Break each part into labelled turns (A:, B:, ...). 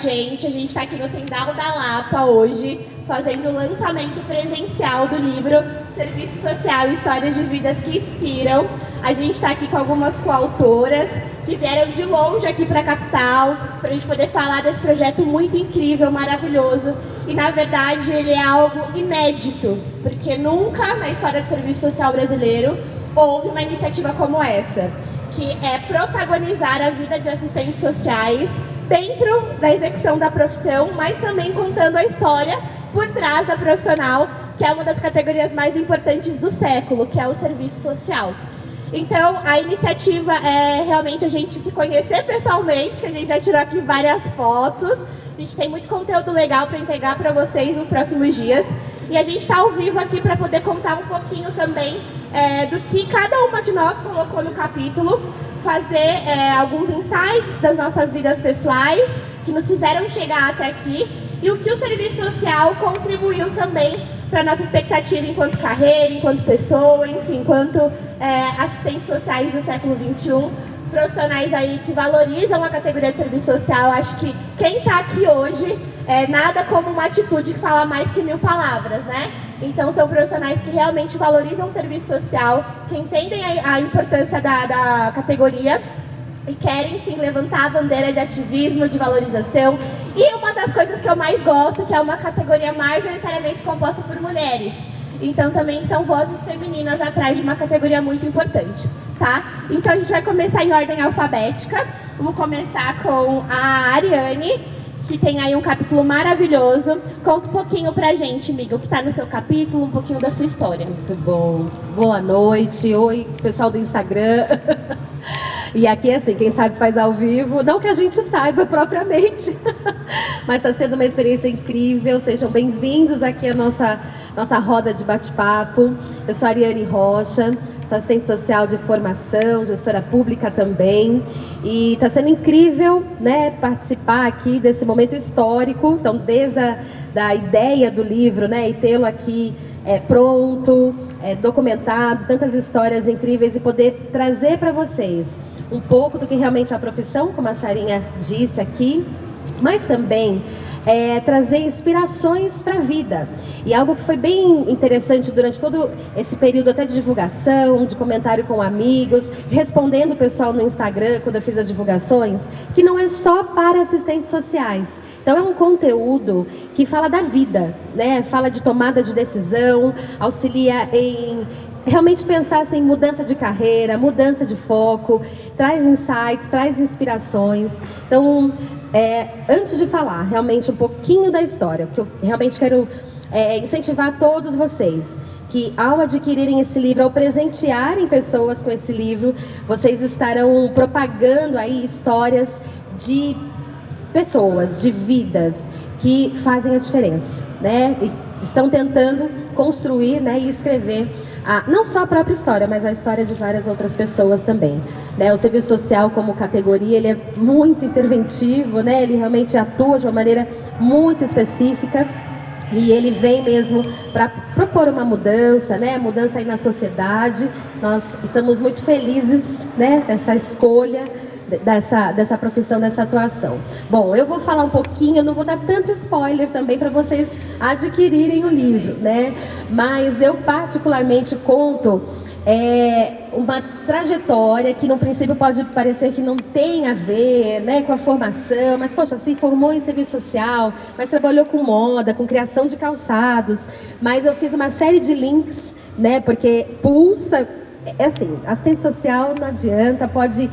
A: gente. A gente está aqui no Tendal da Lapa hoje, fazendo o lançamento presencial do livro Serviço Social, Histórias de Vidas que Inspiram. A gente está aqui com algumas coautoras que vieram de longe aqui para a capital, para a gente poder falar desse projeto muito incrível, maravilhoso. E, na verdade, ele é algo inédito, porque nunca na história do serviço social brasileiro houve uma iniciativa como essa, que é protagonizar a vida de assistentes sociais dentro da execução da profissão, mas também contando a história por trás da profissional, que é uma das categorias mais importantes do século, que é o serviço social. Então, a iniciativa é realmente a gente se conhecer pessoalmente, que a gente já tirou aqui várias fotos. A gente tem muito conteúdo legal para entregar para vocês nos próximos dias. E a gente está ao vivo aqui para poder contar um pouquinho também do que cada uma de nós colocou no capítulo, fazer alguns insights das nossas vidas pessoais, que nos fizeram chegar até aqui, e o que o serviço social contribuiu também para a nossa expectativa enquanto carreira, enquanto pessoa, enfim, enquanto assistentes sociais do século XXI, profissionais aí que valorizam a categoria de serviço social. Acho que quem está aqui hoje nada como uma atitude que fala mais que 1000 palavras, né? Então, são profissionais que realmente valorizam o serviço social, que entendem a importância da categoria e querem, sim, levantar a bandeira de ativismo, de valorização. E uma das coisas que eu mais gosto, que é uma categoria majoritariamente composta por mulheres. Então, também são vozes femininas atrás de uma categoria muito importante, tá? Então, a gente vai começar em ordem alfabética. Vamos começar com a Ariane, que tem aí um capítulo maravilhoso. Conta um pouquinho pra gente, amiga, o que tá no seu capítulo, um pouquinho da sua história.
B: Muito bom. Boa noite. Oi, pessoal do Instagram. E aqui, assim, quem sabe faz ao vivo, não que a gente saiba propriamente, mas está sendo uma experiência incrível. Sejam bem-vindos aqui à nossa roda de bate-papo. Eu sou a Ariane Rocha, sou assistente social de formação, gestora pública também, e está sendo incrível, né, participar aqui desse momento histórico. Então, desde a ideia do livro, né, e tê-lo aqui pronto, documentado, tantas histórias incríveis, e poder trazer para vocês um pouco do que realmente é a profissão, como a Sarinha disse aqui, mas também trazer inspirações para a vida. E algo que foi bem interessante durante todo esse período até de divulgação, de comentário com amigos, respondendo o pessoal no Instagram quando eu fiz as divulgações, que não é só para assistentes sociais. Então é um conteúdo que fala da vida, né? Fala de tomada de decisão, auxilia em realmente pensar assim, em mudança de carreira, mudança de foco, traz insights, traz inspirações. Então, antes de falar realmente um pouquinho da história, porque eu realmente quero incentivar todos vocês que, ao adquirirem esse livro, ao presentearem pessoas com esse livro, vocês estarão propagando aí histórias de pessoas, de vidas que fazem a diferença, né? E estão tentando construir, né, e escrever não só a própria história, mas a história de várias outras pessoas também, né? O serviço social como categoria, ele é muito interventivo, né? Ele realmente atua de uma maneira muito específica, e ele vem mesmo para propor uma mudança, né? Mudança aí na sociedade. Nós estamos muito felizes, né, dessa escolha, dessa profissão, dessa atuação. Bom, eu vou falar um pouquinho, eu não vou dar tanto spoiler também para vocês adquirirem o livro, né? Mas eu particularmente conto uma trajetória que no princípio pode parecer que não tem a ver, né, com a formação, mas poxa, se formou em serviço social, mas trabalhou com moda, com criação de calçados, mas eu fiz uma série de links, né, porque pulsa, assim, assistente social não adianta, pode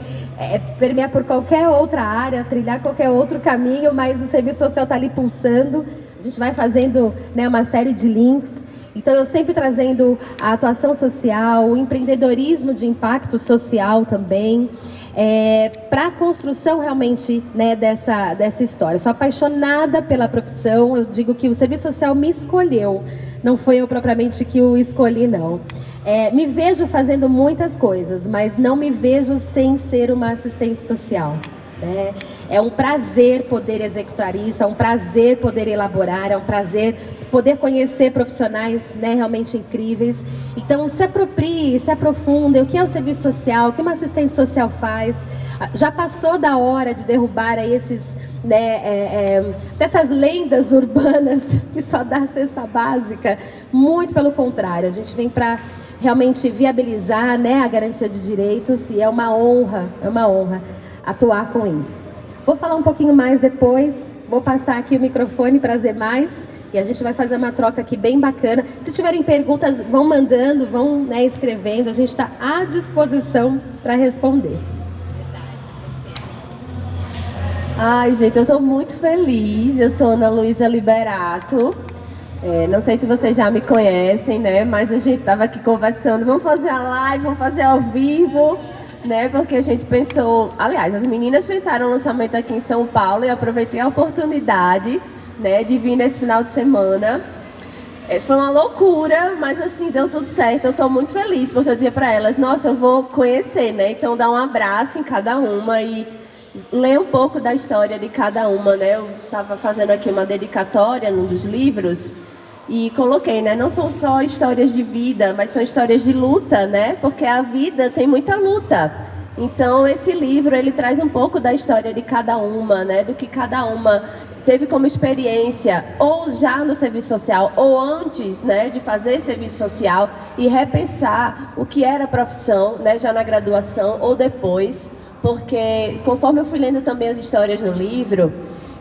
B: permear por qualquer outra área, trilhar qualquer outro caminho, mas o serviço social está ali pulsando. A gente vai fazendo, né, uma série de links. Então, eu sempre trazendo a atuação social, o empreendedorismo de impacto social também, para a construção realmente, né, dessa história. Sou apaixonada pela profissão. Eu digo que o serviço social me escolheu, não foi eu propriamente que o escolhi, não. Me vejo fazendo muitas coisas, mas não me vejo sem ser uma assistente social. É um prazer poder executar isso, é um prazer poder elaborar, é um prazer poder conhecer profissionais, né, realmente incríveis. Então, se aproprie, se aprofunde, o que é o serviço social, o que uma assistente social faz. Já passou da hora de derrubar aí esses né, dessas lendas urbanas que só dá cesta básica. Muito pelo contrário, a gente vem para realmente viabilizar, né, a garantia de direitos, e é uma honra atuar com isso. Vou falar um pouquinho mais depois, vou passar aqui o microfone para as demais e a gente vai fazer uma troca aqui bem bacana. Se tiverem perguntas, vão mandando, vão, né, escrevendo, a gente está à disposição para responder.
C: Ai, gente, eu estou muito feliz. Eu sou Ana Luísa Liberato. Não sei se vocês já me conhecem, né? Mas a gente estava aqui conversando. Vamos fazer a live, vamos fazer ao vivo, né? Porque a gente pensou... Aliás, as meninas pensaram no lançamento aqui em São Paulo e eu aproveitei a oportunidade, né, de vir nesse final de semana. Foi uma loucura, mas assim, deu tudo certo. Eu estou muito feliz, porque eu dizia para elas, nossa, eu vou conhecer, né? Então, dar um abraço em cada uma e ler um pouco da história de cada uma, né? Eu estava fazendo aqui uma dedicatória num dos livros e coloquei, né? Não são só histórias de vida, mas são histórias de luta, né? Porque a vida tem muita luta. Então, esse livro, ele traz um pouco da história de cada uma, né? Do que cada uma teve como experiência, ou já no serviço social, ou antes, né, de fazer serviço social, e repensar o que era a profissão, né, já na graduação ou depois. Porque, conforme eu fui lendo também as histórias no livro,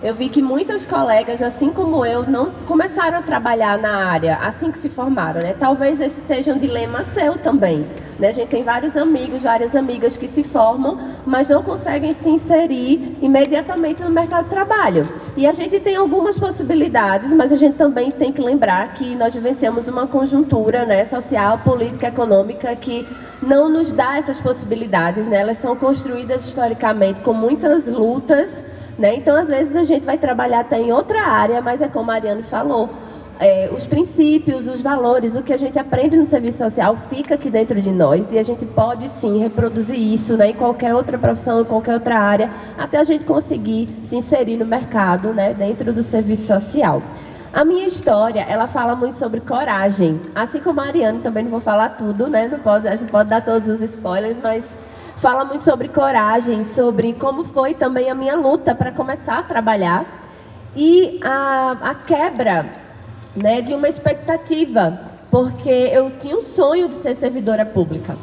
C: eu vi que muitas colegas, assim como eu, não começaram a trabalhar na área assim que se formaram, né? Talvez esse seja um dilema seu também, né? A gente tem vários amigos, várias amigas que se formam, mas não conseguem se inserir imediatamente no mercado de trabalho. E a gente tem algumas possibilidades, mas a gente também tem que lembrar que nós vivenciamos uma conjuntura, né, social, política, econômica, que não nos dá essas possibilidades, né? Elas são construídas historicamente com muitas lutas, né? Então, às vezes, a gente vai trabalhar até em outra área, mas é como a Ariane falou, os princípios, os valores, o que a gente aprende no serviço social fica aqui dentro de nós e a gente pode, sim, reproduzir isso, né, em qualquer outra profissão, em qualquer outra área, até a gente conseguir se inserir no mercado, né, dentro do serviço social. A minha história, ela fala muito sobre coragem, assim como a Ariane, também não vou falar tudo, né, a gente não pode dar todos os spoilers, mas fala muito sobre coragem, sobre como foi também a minha luta para começar a trabalhar e a quebra, né, de uma expectativa, porque eu tinha um sonho de ser servidora pública.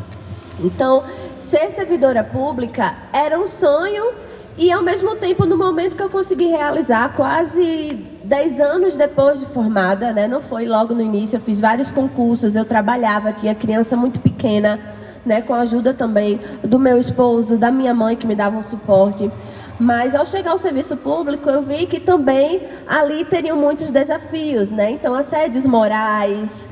C: Então, ser servidora pública era um sonho e, ao mesmo tempo, no momento que eu consegui realizar, quase 10 anos depois de formada, né, não foi logo no início, eu fiz vários concursos, eu trabalhava, tinha criança muito pequena, né, com a ajuda também do meu esposo, da minha mãe, que me davam suporte. Mas, ao chegar ao serviço público, eu vi que também ali teriam muitos desafios, né? Então, assédios morais,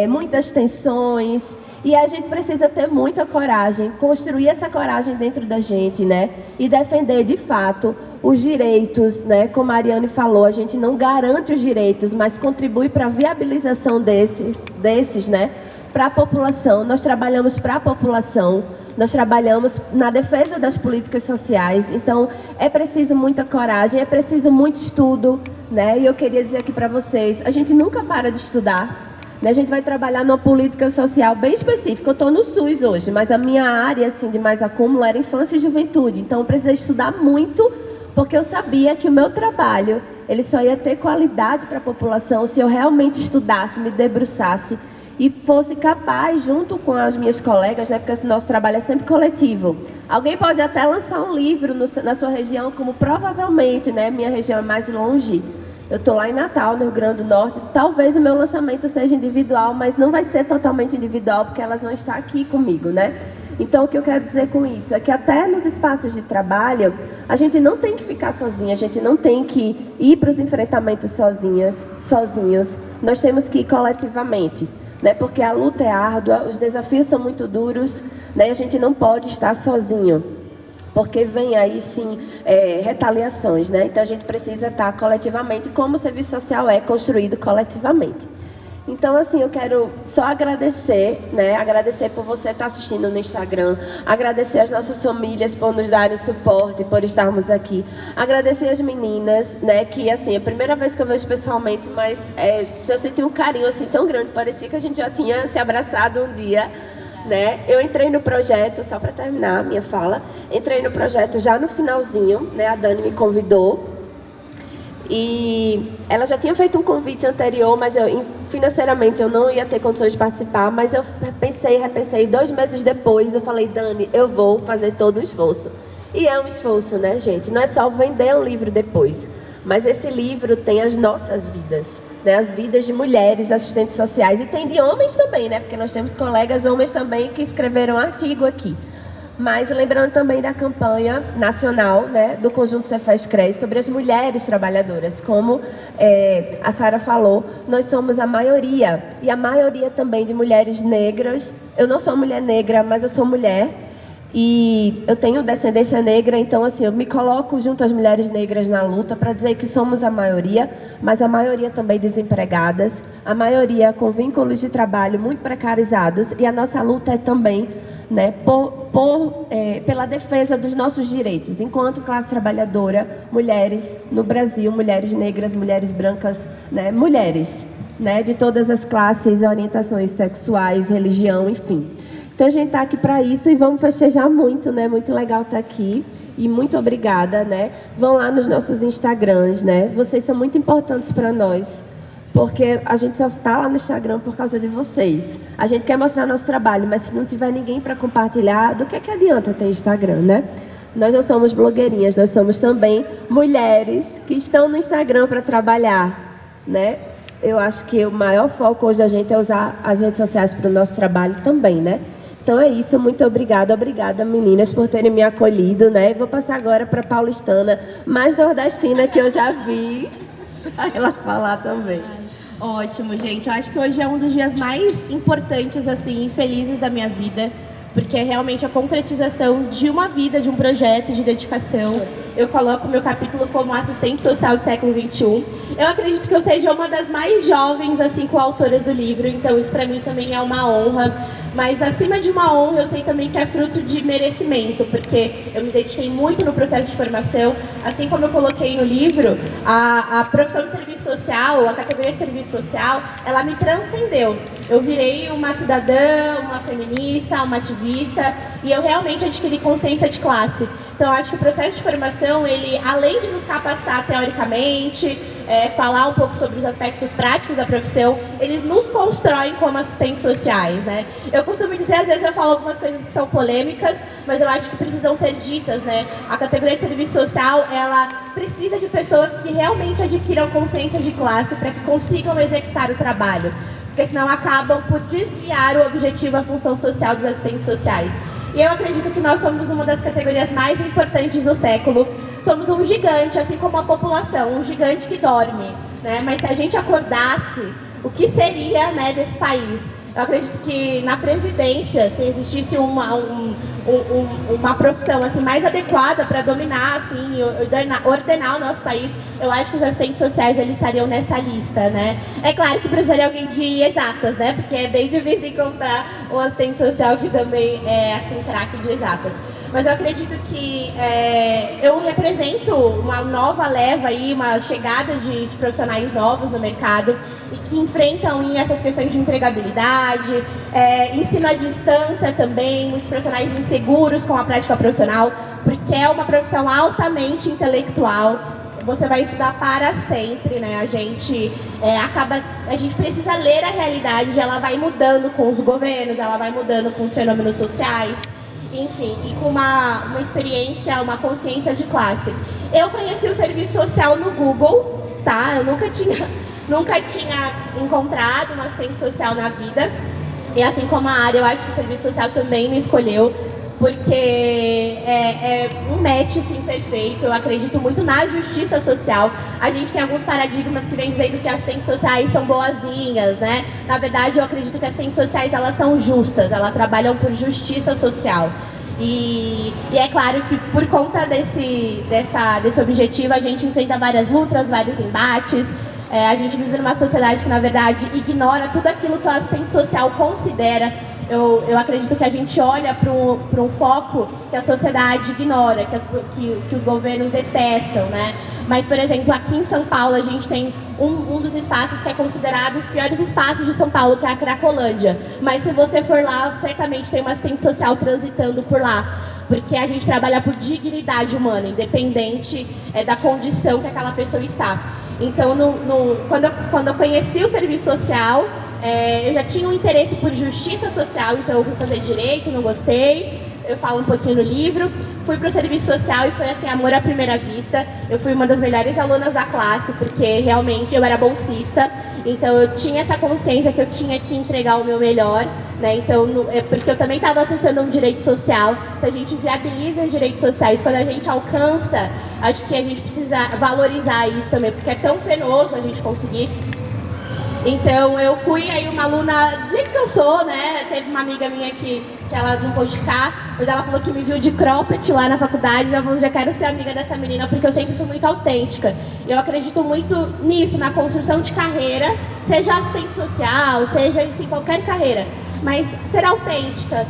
C: muitas tensões, e a gente precisa ter muita coragem, construir essa coragem dentro da gente, né? E defender, de fato, os direitos, né? Como a Ariane falou, a gente não garante os direitos, mas contribui para a viabilização desses, né? Para a população, nós trabalhamos para a população, nós trabalhamos na defesa das políticas sociais, então é preciso muita coragem, é preciso muito estudo, né? E eu queria dizer aqui para vocês, a gente nunca para de estudar, né? A gente vai trabalhar numa política social bem específica. Eu estou no SUS hoje, mas a minha área assim, de mais acúmulo era infância e juventude, então eu precisei estudar muito, porque eu sabia que o meu trabalho, ele só ia ter qualidade para a população se eu realmente estudasse, me debruçasse, e fosse capaz, junto com as minhas colegas, né, porque o nosso trabalho é sempre coletivo. Alguém pode até lançar um livro na sua região, como provavelmente, né, minha região é mais longe. Eu estou lá em Natal, no Rio Grande do Norte. Talvez o meu lançamento seja individual, mas não vai ser totalmente individual, porque elas vão estar aqui comigo, né? Então, o que eu quero dizer com isso é que até nos espaços de trabalho, a gente não tem que ficar sozinha, a gente não tem que ir para os enfrentamentos sozinhos. Nós temos que ir coletivamente, né? Porque a luta é árdua, os desafios são muito duros, né? E a gente não pode estar sozinho, porque vem aí sim retaliações, né? Então a gente precisa estar coletivamente, como o serviço social é construído coletivamente. Então, assim, eu quero só agradecer, né? Agradecer por você estar assistindo no Instagram, agradecer as nossas famílias por nos darem suporte, por estarmos aqui, agradecer as meninas, né? Que, assim, é a primeira vez que eu vejo pessoalmente, mas eu senti um carinho, assim, tão grande, parecia que a gente já tinha se abraçado um dia, né? Eu entrei no projeto, só para terminar a minha fala, entrei no projeto já no finalzinho, né? A Dani me convidou, E ela já tinha feito um convite anterior, mas financeiramente eu não ia ter condições de participar, mas eu repensei, 2 meses depois eu falei, Dani, eu vou fazer todo o esforço. E é um esforço, né, gente? Não é só vender um livro depois, mas esse livro tem as nossas vidas, né? As vidas de mulheres assistentes sociais, e tem de homens também, né? Porque nós temos colegas homens também que escreveram artigo aqui. Mas lembrando também da campanha nacional, né, do Conjunto Cefaz CRES sobre as mulheres trabalhadoras. Como a Sara falou, nós somos a maioria, e a maioria também de mulheres negras. Eu não sou mulher negra, mas eu sou mulher, e eu tenho descendência negra, então assim, eu me coloco junto às mulheres negras na luta para dizer que somos a maioria, mas a maioria também desempregadas, a maioria com vínculos de trabalho muito precarizados, e a nossa luta é também, né, pela defesa dos nossos direitos, enquanto classe trabalhadora, mulheres no Brasil, mulheres negras, mulheres brancas, né, mulheres, né, de todas as classes, orientações sexuais, religião, enfim. Então a gente está aqui para isso e vamos festejar muito, né? Muito legal estar aqui e muito obrigada, né? Vão lá nos nossos Instagrams, né? Vocês são muito importantes para nós, porque a gente só está lá no Instagram por causa de vocês. A gente quer mostrar nosso trabalho, mas se não tiver ninguém para compartilhar, do que adianta ter Instagram, né? Nós não somos blogueirinhas, nós somos também mulheres que estão no Instagram para trabalhar, né? Eu acho que o maior foco hoje da gente é usar as redes sociais para o nosso trabalho também, né? Então é isso, muito obrigada meninas por terem me acolhido, né? Vou passar agora para a paulistana, mais nordestina que eu já vi, para ela falar também.
A: Ótimo, gente. Eu acho que hoje é um dos dias mais importantes, assim, felizes da minha vida, porque é realmente a concretização de uma vida, de um projeto de dedicação. Eu coloco meu capítulo como assistente social do século XXI. Eu acredito que eu seja uma das mais jovens, assim, coautoras do livro, então isso para mim também é uma honra. Mas acima de uma honra, eu sei também que é fruto de merecimento, porque eu me dediquei muito no processo de formação. Assim como eu coloquei no livro, a profissão de serviço social, a categoria de serviço social, ela me transcendeu. Eu virei uma cidadã, uma feminista, uma ativista, e eu realmente adquiri consciência de classe. Então, eu acho que o processo de formação, ele, além de nos capacitar teoricamente, falar um pouco sobre os aspectos práticos da profissão, ele nos constrói como assistentes sociais, né? Eu costumo dizer, às vezes eu falo algumas coisas que são polêmicas, mas eu acho que precisam ser ditas, né? A categoria de serviço social, ela precisa de pessoas que realmente adquiram consciência de classe para que consigam executar o trabalho, porque senão acabam por desviar o objetivo, a função social dos assistentes sociais. E eu acredito que nós somos uma das categorias mais importantes do século. Somos um gigante, assim como a população, um gigante que dorme, né? Mas se a gente acordasse, o que seria, né, desse país? Eu acredito que na presidência, se existisse uma profissão assim, mais adequada para dominar, assim, ordenar o nosso país, eu acho que os assistentes sociais eles estariam nessa lista, né? É claro que precisaria alguém de exatas, né? Porque é bem difícil encontrar um assistente social que também é assim, craque de exatas. Mas eu acredito que eu represento uma nova leva aí, uma chegada de profissionais novos no mercado e que enfrentam essas questões de empregabilidade, ensino à distância também, muitos profissionais inseguros com a prática profissional, porque é uma profissão altamente intelectual. Você vai estudar para sempre, né? A gente precisa ler a realidade, ela vai mudando com os governos, ela vai mudando com os fenômenos sociais. Enfim, e com uma experiência, uma consciência de classe. Eu conheci o serviço social no Google, tá? Eu nunca tinha encontrado um assistente social na vida. E assim como a área, eu acho que o serviço social também me escolheu, porque é um match, assim, perfeito. Eu acredito muito na justiça social. A gente tem alguns paradigmas que vêm dizendo que assistentes sociais são boazinhas, né? Na verdade, eu acredito que assistentes sociais, elas são justas, elas trabalham por justiça social. E é claro que por conta desse objetivo, a gente enfrenta várias lutas, vários embates. A gente vive numa sociedade que, na verdade, ignora tudo aquilo que o assistente social considera. Eu acredito que a gente olha para um foco que a sociedade ignora, que os governos detestam, né? Mas, por exemplo, aqui em São Paulo a gente tem um dos espaços que é considerado os piores espaços de São Paulo, que é a Cracolândia. Mas se você for lá, certamente tem uma assistente social transitando por lá. Porque a gente trabalha por dignidade humana, independente da condição que aquela pessoa está. Então, quando eu conheci o serviço social, eu já tinha um interesse por justiça social, então eu fui fazer direito, não gostei. Eu falo um pouquinho no livro. Fui para o serviço social e foi assim, amor à primeira vista. Eu fui uma das melhores alunas da classe, porque realmente eu era bolsista. Então eu tinha essa consciência que eu tinha que entregar o meu melhor, né? Então, porque eu também estava acessando um direito social. Então a gente viabiliza os direitos sociais. Quando a gente alcança, acho que a gente precisa valorizar isso também, porque é tão penoso a gente conseguir. Então eu fui aí uma aluna do jeito que eu sou, né? Teve uma amiga minha que ela não pôde ficar, mas ela falou que me viu de cropped lá na faculdade, ela falou, já quero ser amiga dessa menina, porque eu sempre fui muito autêntica. Eu acredito muito nisso, na construção de carreira, seja assistente social, seja em qualquer carreira, mas ser autêntica,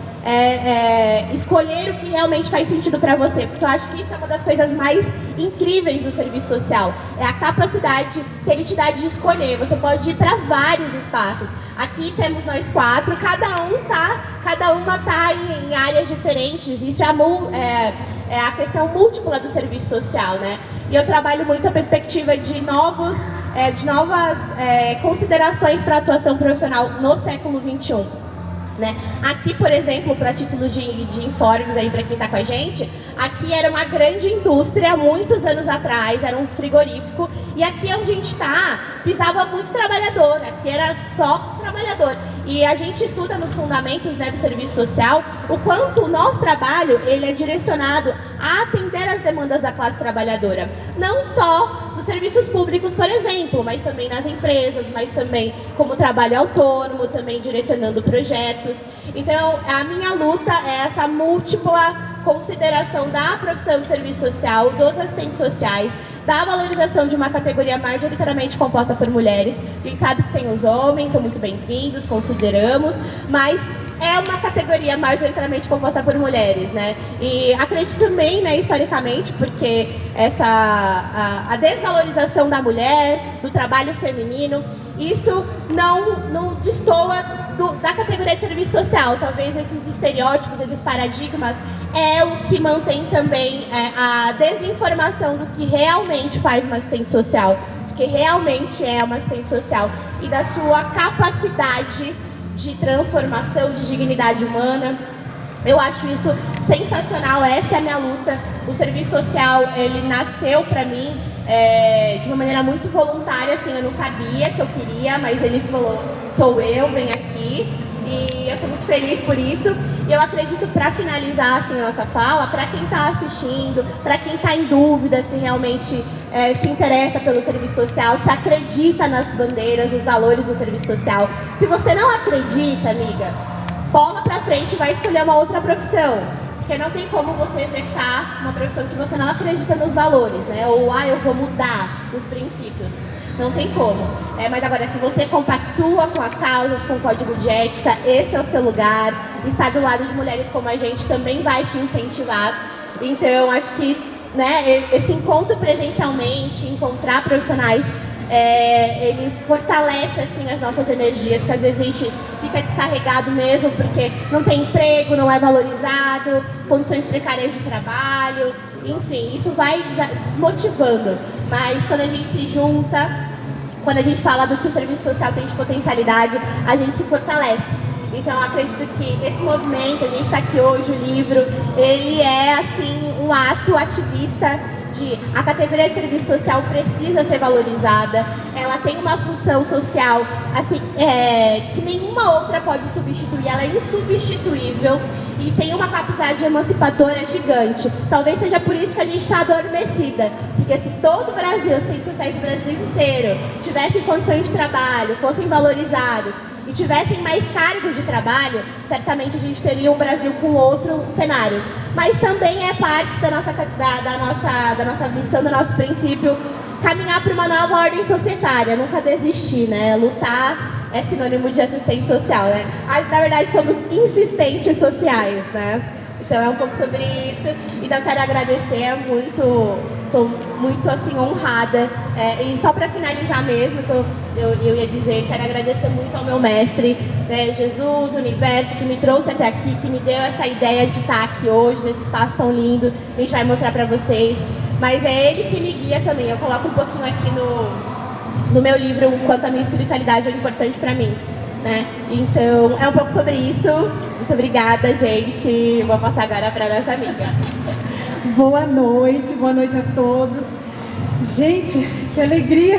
A: escolher o que realmente faz sentido para você, porque eu acho que isso é uma das coisas mais incríveis do serviço social, é a capacidade que ele te dá de escolher. Você pode ir para vários espaços. Aqui temos nós 4, cada uma tá em áreas diferentes. Isso é a questão múltipla do serviço social, né? E eu trabalho muito a perspectiva de novas considerações para a atuação profissional no século XXI. Né? Aqui, por exemplo, para título de informes aí para quem está com a gente, aqui era uma grande indústria muitos anos atrás, era um frigorífico, e aqui onde a gente está, pisava muito trabalhador, aqui era só trabalhador. E a gente estuda nos fundamentos, né, do serviço social o quanto o nosso trabalho ele é direcionado a atender as demandas da classe trabalhadora, não só nos serviços públicos, por exemplo, mas também nas empresas, mas também como trabalho autônomo, também direcionando projetos. Então, a minha luta é essa múltipla consideração da profissão de serviço social, dos assistentes sociais, da valorização de uma categoria majoritariamente composta por mulheres. A gente sabe que tem os homens, são muito bem-vindos, consideramos, mas é uma categoria majoritariamente composta por mulheres, né? E acredito também, né, historicamente, porque a desvalorização da mulher, do trabalho feminino, isso não destoa da categoria de serviço social. Talvez esses estereótipos, esses paradigmas, é o que mantém também a desinformação do que realmente faz uma assistente social, do que realmente é uma assistente social e da sua capacidade de transformação, de dignidade humana. Eu acho isso sensacional, essa é a minha luta. O serviço social, ele nasceu para mim de uma maneira muito voluntária, assim, eu não sabia que eu queria, mas ele falou, sou eu, vem aqui. E eu sou muito feliz por isso. E eu acredito, para finalizar assim, a nossa fala, para quem está assistindo, para quem está em dúvida se realmente se interessa pelo serviço social, se acredita nas bandeiras, nos valores do serviço social. Se você não acredita, amiga, bola para frente e vai escolher uma outra profissão. Porque não tem como você executar uma profissão que você não acredita nos valores, né? Ou, eu vou mudar os princípios. Não tem como. Mas agora, se você compactua com as causas, com o código de ética, esse é o seu lugar. Estar do lado de mulheres como a gente também vai te incentivar. Então, acho que, né, esse encontro presencialmente, encontrar profissionais, ele fortalece assim, as nossas energias, porque às vezes a gente fica descarregado mesmo, porque não tem emprego, não é valorizado, condições precárias de trabalho, enfim, isso vai desmotivando. Mas quando a gente se junta, quando a gente fala do que o serviço social tem de potencialidade, a gente se fortalece. Então, acredito que esse movimento, a gente está aqui hoje, o livro, ele é assim um ato ativista de a categoria de serviço social precisa ser valorizada, ela tem uma função social assim, que nenhuma outra pode substituir, ela é insubstituível e tem uma capacidade emancipadora gigante. Talvez seja por isso que a gente está adormecida, porque se todo o Brasil, os assistentes sociais do Brasil inteiro, tivessem condições de trabalho, fossem valorizados e tivessem mais cargos de trabalho, certamente a gente teria um Brasil com outro cenário. Mas também é parte da nossa missão, do nosso princípio, caminhar para uma nova ordem societária, nunca desistir, né? Lutar é sinônimo de assistente social, né? Mas, na verdade, somos insistentes sociais, né? Então é um pouco sobre isso. Então eu quero agradecer muito, estou muito assim honrada. E só para finalizar mesmo, eu ia dizer, quero agradecer muito ao meu mestre, né, Jesus, o universo, que me trouxe até aqui, que me deu essa ideia de estar aqui hoje, nesse espaço tão lindo. A gente vai mostrar para vocês. Mas é ele que me guia também. Eu coloco um pouquinho aqui no meu livro o quanto a minha espiritualidade é importante para mim, né? Então é um pouco sobre isso. Muito obrigada, gente. Vou passar agora para nossa amiga.
D: Boa noite a todos. Gente, que alegria,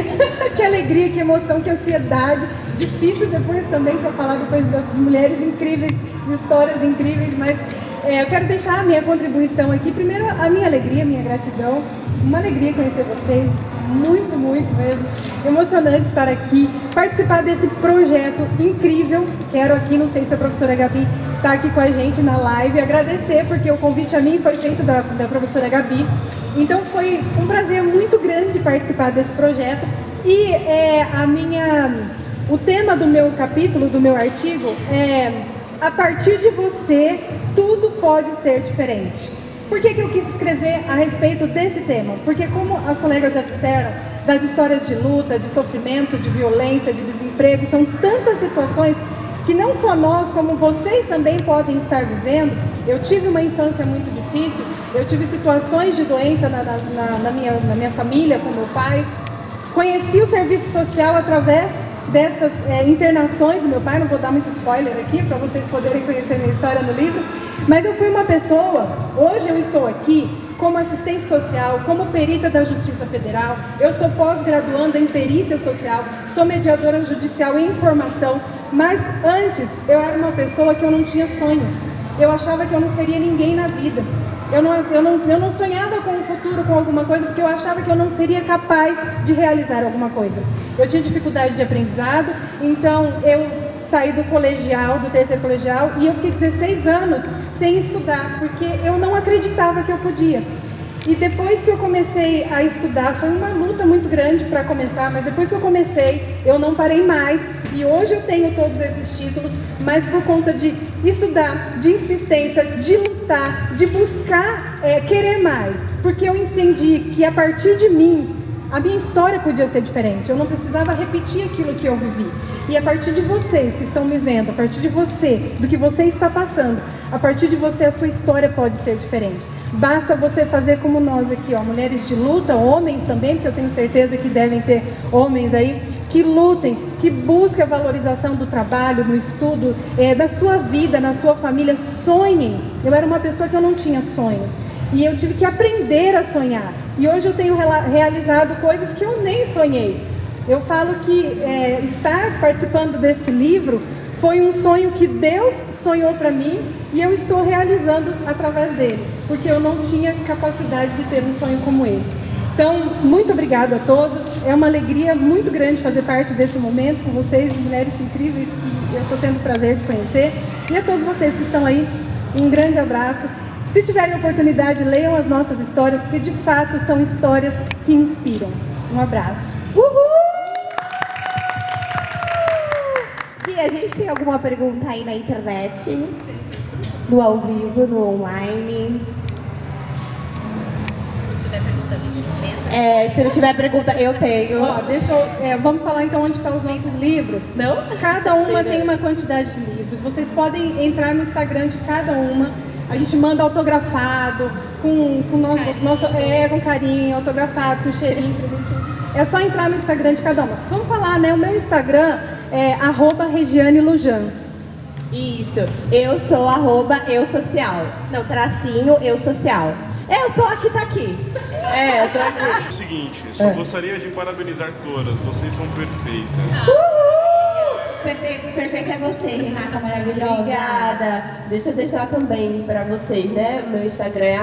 D: que alegria, que emoção, que ansiedade. Difícil depois também para falar depois de mulheres incríveis, de histórias incríveis, mas eu quero deixar a minha contribuição aqui. Primeiro, a minha alegria, a minha gratidão. Uma alegria conhecer vocês, muito, muito mesmo. Emocionante estar aqui, participar desse projeto incrível. Quero aqui, não sei se a professora Gabi está aqui com a gente na live, agradecer, porque o convite a mim foi feito da professora Gabi. Então foi um prazer muito grande participar desse projeto. E o tema do meu capítulo, do meu artigo, é: a partir de você, tudo pode ser diferente. Por que eu quis escrever a respeito desse tema? Porque, como as colegas já disseram, das histórias de luta, de sofrimento, de violência, de desemprego, são tantas situações que não só nós, como vocês também podem estar vivendo. Eu tive uma infância muito difícil, eu tive situações de doença na minha família, com meu pai. Conheci o serviço social através dessas internações do meu pai, não vou dar muito spoiler aqui, para vocês poderem conhecer minha história no livro, mas eu fui uma pessoa, hoje eu estou aqui como assistente social, como perita da Justiça Federal, eu sou pós-graduanda em perícia social, sou mediadora judicial em informação, mas antes eu era uma pessoa que eu não tinha sonhos, eu achava que eu não seria ninguém na vida. Eu não sonhava com o futuro, com alguma coisa, porque eu achava que eu não seria capaz de realizar alguma coisa. Eu tinha dificuldade de aprendizado, então eu saí do colegial, do terceiro colegial, e eu fiquei 16 anos sem estudar, porque eu não acreditava que eu podia. E depois que eu comecei a estudar, foi uma luta muito grande para começar, mas depois que eu comecei, eu não parei mais. E hoje eu tenho todos esses títulos, mas por conta de estudar, de insistência, de lutar, de buscar querer mais. Porque eu entendi que a partir de mim, a minha história podia ser diferente. Eu não precisava repetir aquilo que eu vivi. E a partir de vocês que estão me vendo, a partir de você, do que você está passando, a partir de você a sua história pode ser diferente. Basta você fazer como nós aqui, ó, mulheres de luta, homens também, porque eu tenho certeza que devem ter homens aí, que lutem, que busquem a valorização do trabalho, do estudo, da sua vida, na sua família. Sonhem. Eu era uma pessoa que eu não tinha sonhos. E eu tive que aprender a sonhar. E hoje eu tenho realizado coisas que eu nem sonhei. Eu falo que estar participando deste livro foi um sonho que Deus sonhou para mim e eu estou realizando através dele, porque eu não tinha capacidade de ter um sonho como esse. Então, muito obrigada a todos. É uma alegria muito grande fazer parte desse momento com vocês, mulheres incríveis que eu estou tendo o prazer de conhecer. E a todos vocês que estão aí, um grande abraço. Se tiverem oportunidade, leiam as nossas histórias, porque de fato são histórias que inspiram. Um abraço.
A: Uhul! E a gente tem alguma pergunta aí na internet? No ao vivo, no online?
B: Se não tiver pergunta, a gente inventa.
A: Se não tiver pergunta, eu tenho.
D: Vamos falar então onde estão os nossos livros.
A: Não?
D: Cada uma tem uma quantidade de livros. Vocês podem entrar no Instagram de cada uma. A gente manda autografado, com carinho, autografado, com cheirinho. É só entrar no Instagram de cada uma. Vamos falar, né? O meu Instagram é @RegianeLujan.
A: Isso. Eu sou @eusocial. Não, tracinho, eusocial. Eu sou aqui, tá aqui. Eu tô aqui.
E: É o seguinte, só gostaria de parabenizar todas. Vocês são perfeitas.
A: Perfeita é você, Renata, maravilhosa.
C: Obrigada. Deixa eu deixar também para vocês, né? Meu Instagram é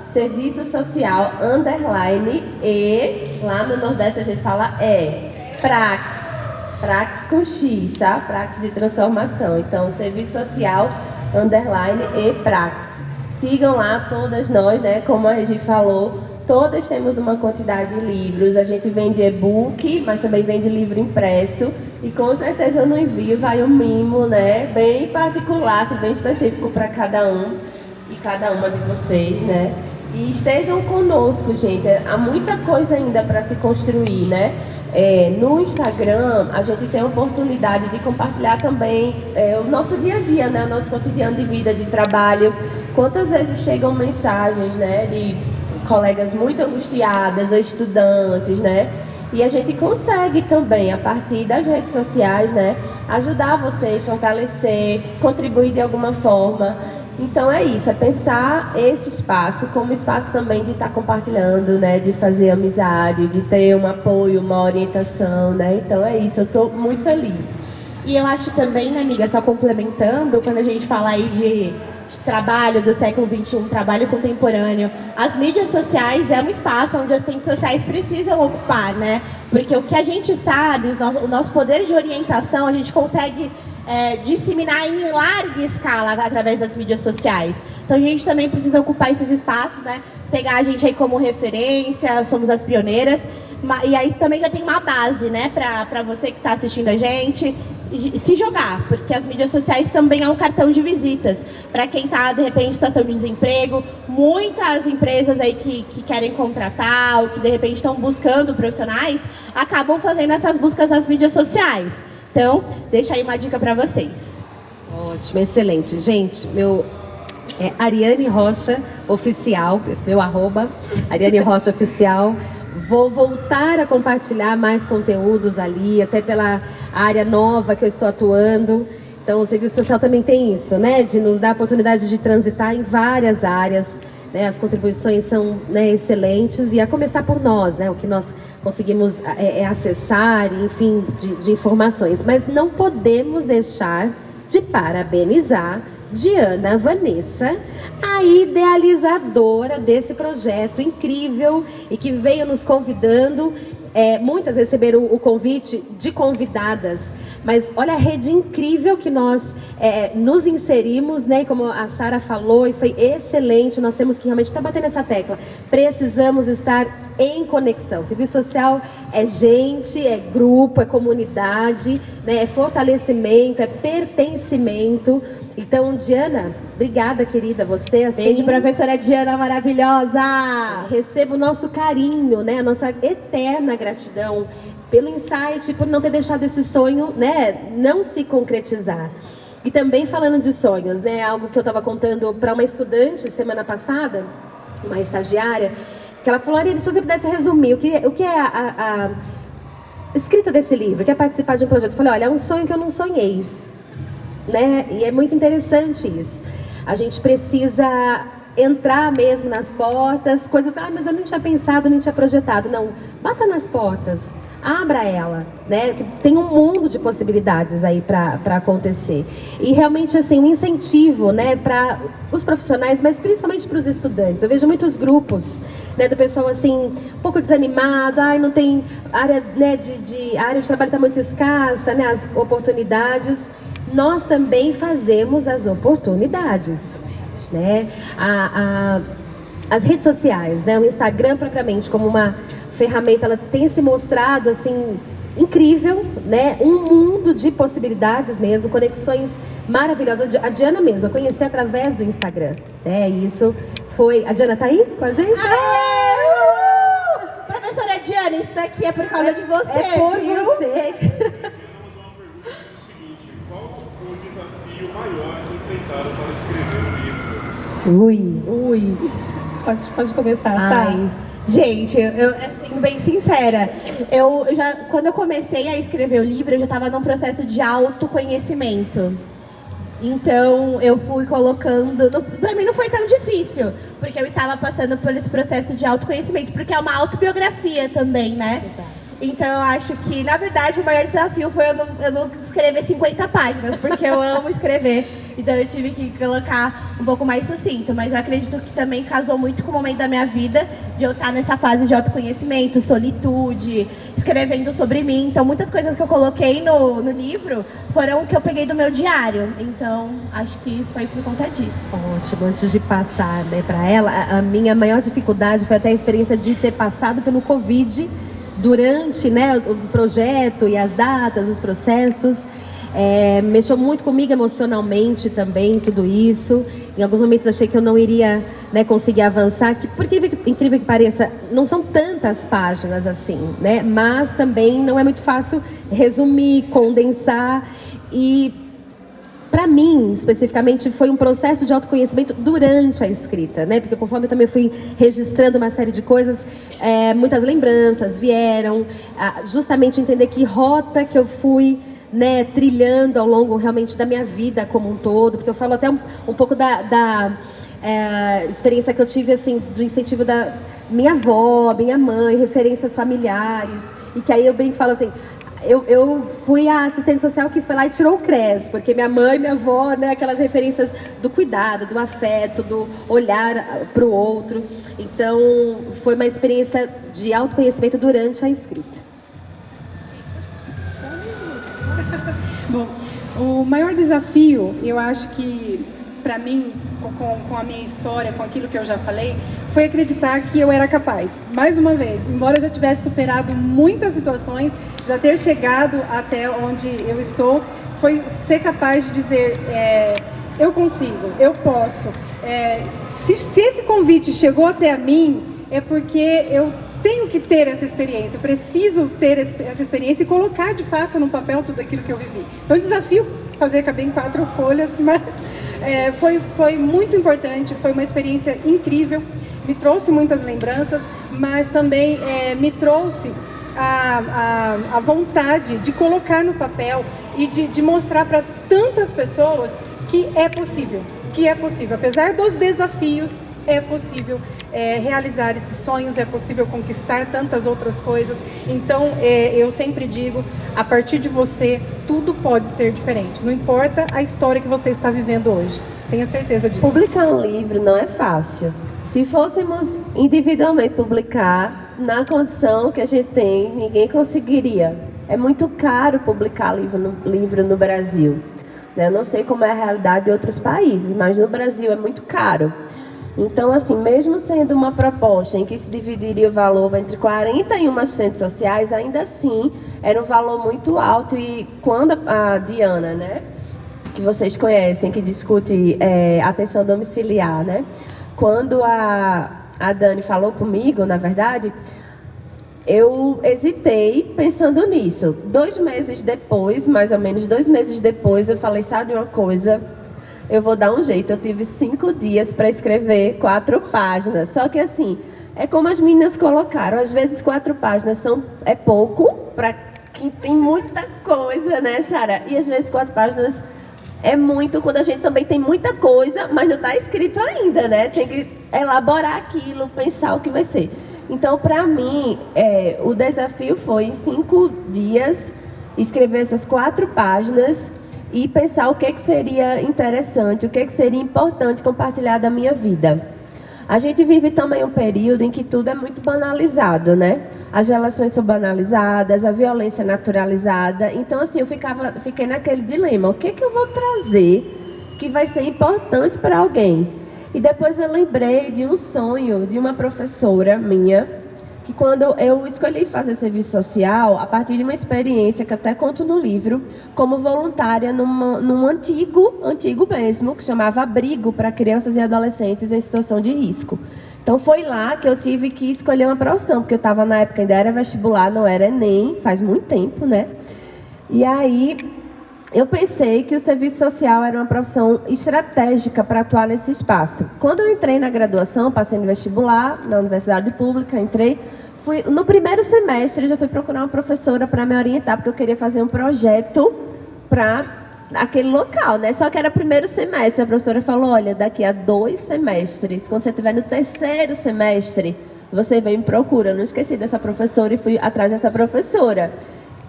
C: @serviço social _ e lá no Nordeste a gente fala Prax. Prax com X, tá? Prax de transformação. Então, serviço social _ e Prax. Sigam lá todas nós, né? Como a Regi falou, todas temos uma quantidade de livros. A gente vende e-book, mas também vende livro impresso. E com certeza no envio vai um mimo, né? Bem particular, bem específico para cada um. e cada uma de vocês, né? E estejam conosco, gente. Há muita coisa ainda para se construir, né? No Instagram, a gente tem a oportunidade de compartilhar também o nosso dia a dia, né? O nosso cotidiano de vida, de trabalho. Quantas vezes chegam mensagens, né? De colegas muito angustiadas, ou estudantes, né? E a gente consegue também, a partir das redes sociais, né? Ajudar vocês, fortalecer, contribuir de alguma forma. Então é isso, é pensar esse espaço como espaço também de estar compartilhando, né, de fazer amizade, de ter um apoio, uma orientação, né? Então é isso, eu estou muito feliz.
A: E eu acho também, né, amiga, só complementando, quando a gente fala aí de trabalho do século XXI, trabalho contemporâneo, as mídias sociais é um espaço onde as redes sociais precisam ocupar, né? Porque o que a gente sabe, o nosso poder de orientação, a gente consegue disseminar em larga escala através das mídias sociais. Então a gente também precisa ocupar esses espaços, né? Pegar a gente aí como referência, somos as pioneiras, e aí também já tem uma base, né, para você que está assistindo a gente, se jogar, porque as mídias sociais também é um cartão de visitas para quem está, de repente, em situação de desemprego. Muitas empresas aí que querem contratar ou que, de repente, estão buscando profissionais, acabam fazendo essas buscas nas mídias sociais. Então, deixa aí uma dica para vocês.
B: Ótimo, excelente. Gente, meu Ariane Rocha Oficial, meu @, Ariane Rocha Oficial. Vou voltar a compartilhar mais conteúdos ali, até pela área nova que eu estou atuando. Então, o serviço social também tem isso, né? De nos dar a oportunidade de transitar em várias áreas. Né? As contribuições são, né, excelentes, e a começar por nós, né? O que nós conseguimos acessar, enfim, de informações. Mas não podemos deixar de parabenizar Diana Vanessa, a idealizadora desse projeto incrível e que veio nos convidando. Muitas receberam o convite de convidadas, mas olha a rede incrível que nós nos inserimos, né? E como a Sara falou, e foi excelente, nós temos que realmente estar batendo essa tecla. Precisamos estar em conexão. Serviço social é gente, é grupo, é comunidade, né? É fortalecimento, é pertencimento. Então, Diana, obrigada, querida. Você, assim...
A: Beijo, professora Diana maravilhosa!
B: Receba o nosso carinho, né? A nossa eterna gratidão pelo insight, por não ter deixado esse sonho, né, não se concretizar. E também falando de sonhos, né? Algo que eu estava contando para uma estudante semana passada, uma estagiária, que ela falou: Ariane, se você pudesse resumir o que é a escrita desse livro, quer participar de um projeto? Eu falei: olha, é um sonho que eu não sonhei. Né? E é muito interessante isso. A gente precisa entrar mesmo nas portas, coisas, mas eu não tinha pensado, não tinha projetado. Não, bata nas portas, abra ela, né? Tem um mundo de possibilidades aí para acontecer. E realmente, assim, um incentivo, né, para os profissionais, mas principalmente para os estudantes. Eu vejo muitos grupos, né, do pessoal assim, um pouco desanimado, não tem área, né, a área de trabalho está muito escassa, né, as oportunidades. Nós também fazemos as oportunidades, né? As redes sociais, né? O Instagram propriamente como uma ferramenta, ela tem se mostrado assim incrível, né? Um mundo de possibilidades mesmo, conexões maravilhosas. A Diana mesma, eu conheci através do Instagram, né? E isso foi... A Diana tá aí com a gente?
A: Professora Diana, isso daqui é por causa de você,
B: é por
A: viu?
B: você.
E: Maior que enfrentaram para escrever o livro?
B: Ui. Pode começar, sai.
A: Gente, eu assim, bem sincera, quando eu comecei a escrever o livro, eu já estava num processo de autoconhecimento. Então, eu fui colocando... Para mim não foi tão difícil, porque eu estava passando por esse processo de autoconhecimento, porque é uma autobiografia também, né?
B: Exato.
A: Então, eu acho que, na verdade, o maior desafio foi eu não escrever 50 páginas, porque eu amo escrever. Então, eu tive que colocar um pouco mais sucinto. Mas eu acredito que também casou muito com o momento da minha vida, de eu estar nessa fase de autoconhecimento, solitude, escrevendo sobre mim. Então, muitas coisas que eu coloquei no livro foram o que eu peguei do meu diário. Então, acho que foi por conta disso.
B: Ótimo. Antes de passar, né, para ela, a minha maior dificuldade foi até a experiência de ter passado pelo Covid, durante, né, o projeto e as datas, os processos. Mexeu muito comigo emocionalmente também, tudo isso. Em alguns momentos achei que eu não iria, né, conseguir avançar, que, por incrível que pareça, não são tantas páginas assim, né? Mas também não é muito fácil resumir, condensar. E para mim, especificamente, foi um processo de autoconhecimento durante a escrita, né? Porque conforme eu também fui registrando uma série de coisas, muitas lembranças vieram, justamente entender que rota que eu fui, né, trilhando ao longo realmente da minha vida como um todo, porque eu falo até um pouco da experiência que eu tive, assim, do incentivo da minha avó, minha mãe, referências familiares, e que aí eu brinco e falo assim, eu fui a assistente social que foi lá e tirou o CRES, porque minha mãe e minha avó, né, aquelas referências do cuidado, do afeto, do olhar para o outro. Então, foi uma experiência de autoconhecimento durante a escrita.
D: Bom, o maior desafio, eu acho que, para mim, com a minha história, com aquilo que eu já falei, foi acreditar que eu era capaz. Mais uma vez, embora eu já tivesse superado muitas situações, já ter chegado até onde eu estou, foi ser capaz de dizer, eu consigo, eu posso. Se esse convite chegou até a mim, é porque eu tenho que ter essa experiência, eu preciso ter essa experiência e colocar de fato no papel tudo aquilo que eu vivi. Então, um desafio fazer caber em 4 folhas, mas foi muito importante, foi uma experiência incrível, me trouxe muitas lembranças, mas também me trouxe a vontade de colocar no papel e de mostrar para tantas pessoas que é possível, apesar dos desafios, é possível realizar esses sonhos, é possível conquistar tantas outras coisas. Então, eu sempre digo, a partir de você, tudo pode ser diferente. Não importa a história que você está vivendo hoje. Tenha certeza disso.
C: Publicar um livro não é fácil. Se fôssemos individualmente publicar, na condição que a gente tem, ninguém conseguiria. É muito caro publicar livro no Brasil. Eu não sei como é a realidade de outros países, mas no Brasil é muito caro. Então, assim, mesmo sendo uma proposta em que se dividiria o valor entre 41 assistentes sociais, ainda assim era um valor muito alto. E quando a Diana, né, que vocês conhecem, que discute atenção domiciliar, né, quando a Dani falou comigo, na verdade, eu hesitei pensando nisso. 2 meses depois, mais ou menos 2 meses depois, eu falei, sabe uma coisa? Eu vou dar um jeito. Eu tive 5 dias para escrever 4 páginas. Só que assim, é como as meninas colocaram. Às vezes 4 páginas é pouco para quem tem muita coisa, né, Sara? E às vezes 4 páginas é muito quando a gente também tem muita coisa, mas não está escrito ainda, né? Tem que elaborar aquilo, pensar o que vai ser. Então, para mim, o desafio foi em 5 dias escrever essas 4 páginas e pensar o que seria interessante, o que seria importante compartilhar da minha vida. A gente vive também um período em que tudo é muito banalizado, né? As relações são banalizadas, a violência é naturalizada. Então, assim, fiquei naquele dilema. O que eu vou trazer que vai ser importante para alguém? E depois eu lembrei de um sonho de uma professora minha, que quando eu escolhi fazer serviço social, a partir de uma experiência que até conto no livro, como voluntária num antigo mesmo, que chamava Abrigo para Crianças e Adolescentes em Situação de Risco. Então foi lá que eu tive que escolher uma profissão, porque eu estava na época, ainda era vestibular, não era Enem, faz muito tempo, né? E aí eu pensei que o serviço social era uma profissão estratégica para atuar nesse espaço. Quando eu entrei na graduação, passei no vestibular, na Universidade Pública, no primeiro semestre, já fui procurar uma professora para me orientar, porque eu queria fazer um projeto para aquele local, né? Só que era primeiro semestre. A professora falou, olha, daqui a 2 semestres, quando você estiver no 3º semestre, você vem e me procura. Eu não esqueci dessa professora e fui atrás dessa professora.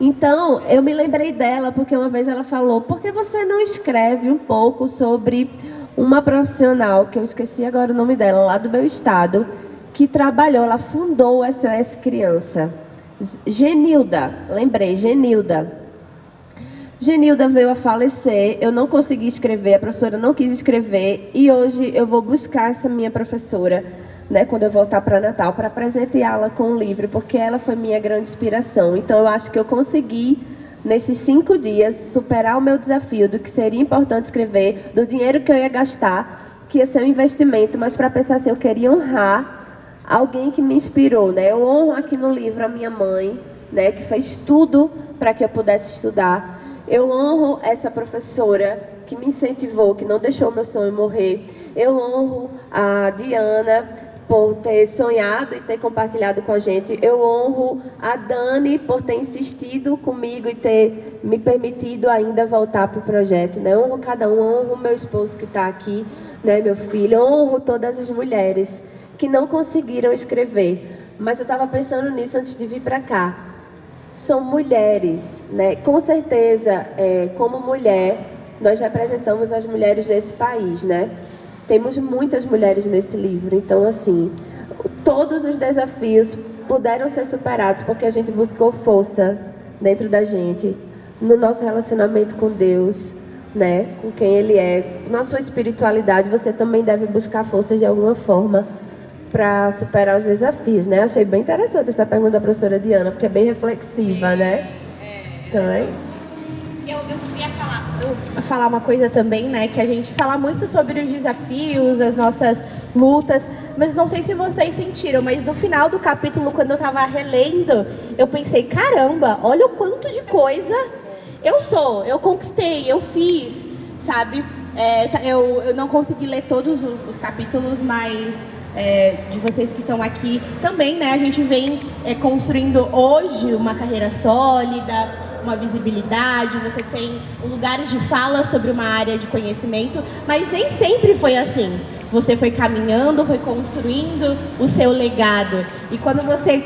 C: Então, eu me lembrei dela, porque uma vez ela falou, por que você não escreve um pouco sobre uma profissional, que eu esqueci agora o nome dela, lá do meu estado, que trabalhou, ela fundou o SOS Criança. Genilda, lembrei, Genilda. Genilda veio a falecer, eu não consegui escrever, a professora não quis escrever, e hoje eu vou buscar essa minha professora, né, quando eu voltar para Natal, para presenteá-la com um livro, porque ela foi minha grande inspiração. Então, eu acho que eu consegui nesses 5 dias, superar o meu desafio do que seria importante escrever, do dinheiro que eu ia gastar, que ia ser um investimento, mas para pensar assim, eu queria honrar alguém que me inspirou, né? Eu honro aqui no livro a minha mãe, né, que fez tudo para que eu pudesse estudar. Eu honro essa professora que me incentivou, que não deixou meu sonho morrer. Eu honro a Diana por ter sonhado e ter compartilhado com a gente. Eu honro a Dani por ter insistido comigo e ter me permitido ainda voltar para o projeto, né? Eu honro cada um, honro o meu esposo que está aqui, né, meu filho. Eu honro todas as mulheres que não conseguiram escrever. Mas eu estava pensando nisso antes de vir para cá. São mulheres, né? Com certeza, como mulher, nós representamos as mulheres desse país, né? Temos muitas mulheres nesse livro, então, assim, todos os desafios puderam ser superados porque a gente buscou força dentro da gente, no nosso relacionamento com Deus, né? Com quem Ele é, na sua espiritualidade, você também deve buscar força de alguma forma para superar os desafios, né? Achei bem interessante essa pergunta da professora Diana, porque é bem reflexiva, né? Então é isso.
A: Eu queria falar uma coisa também, né? Que a gente fala muito sobre os desafios, as nossas lutas, mas não sei se vocês sentiram, mas no final do capítulo, quando eu tava relendo, eu pensei, caramba, olha o quanto de coisa eu conquistei, eu fiz, sabe? Eu não consegui ler todos os capítulos, mas de vocês que estão aqui também, né? A gente vem construindo hoje uma carreira sólida, uma visibilidade, você tem lugares de fala sobre uma área de conhecimento, mas nem sempre foi assim. Você foi caminhando, foi construindo o seu legado. E quando você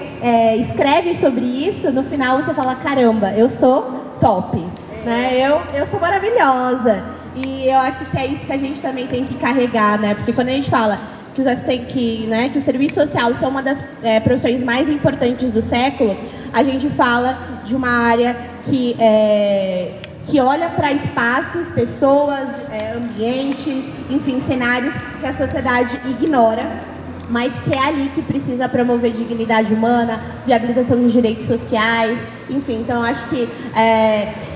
A: escreve sobre isso, no final você fala, caramba, eu sou top, né? Eu sou maravilhosa. E eu acho que é isso que a gente também tem que carregar, né? Porque quando a gente fala que o serviço social são uma das profissões mais importantes do século, a gente fala de uma área que olha para espaços, pessoas, ambientes, enfim, cenários que a sociedade ignora, mas que é ali que precisa promover dignidade humana, viabilização dos direitos sociais, enfim. Então, eu acho que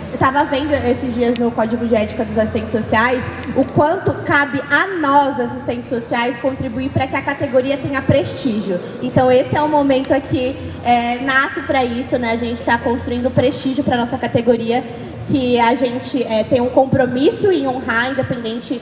A: eu estava vendo esses dias no Código de Ética dos Assistentes Sociais o quanto cabe a nós, assistentes sociais, contribuir para que a categoria tenha prestígio. Então, esse é um momento aqui nato para isso, né? A gente está construindo prestígio para a nossa categoria, que a gente tem um compromisso em honrar, independente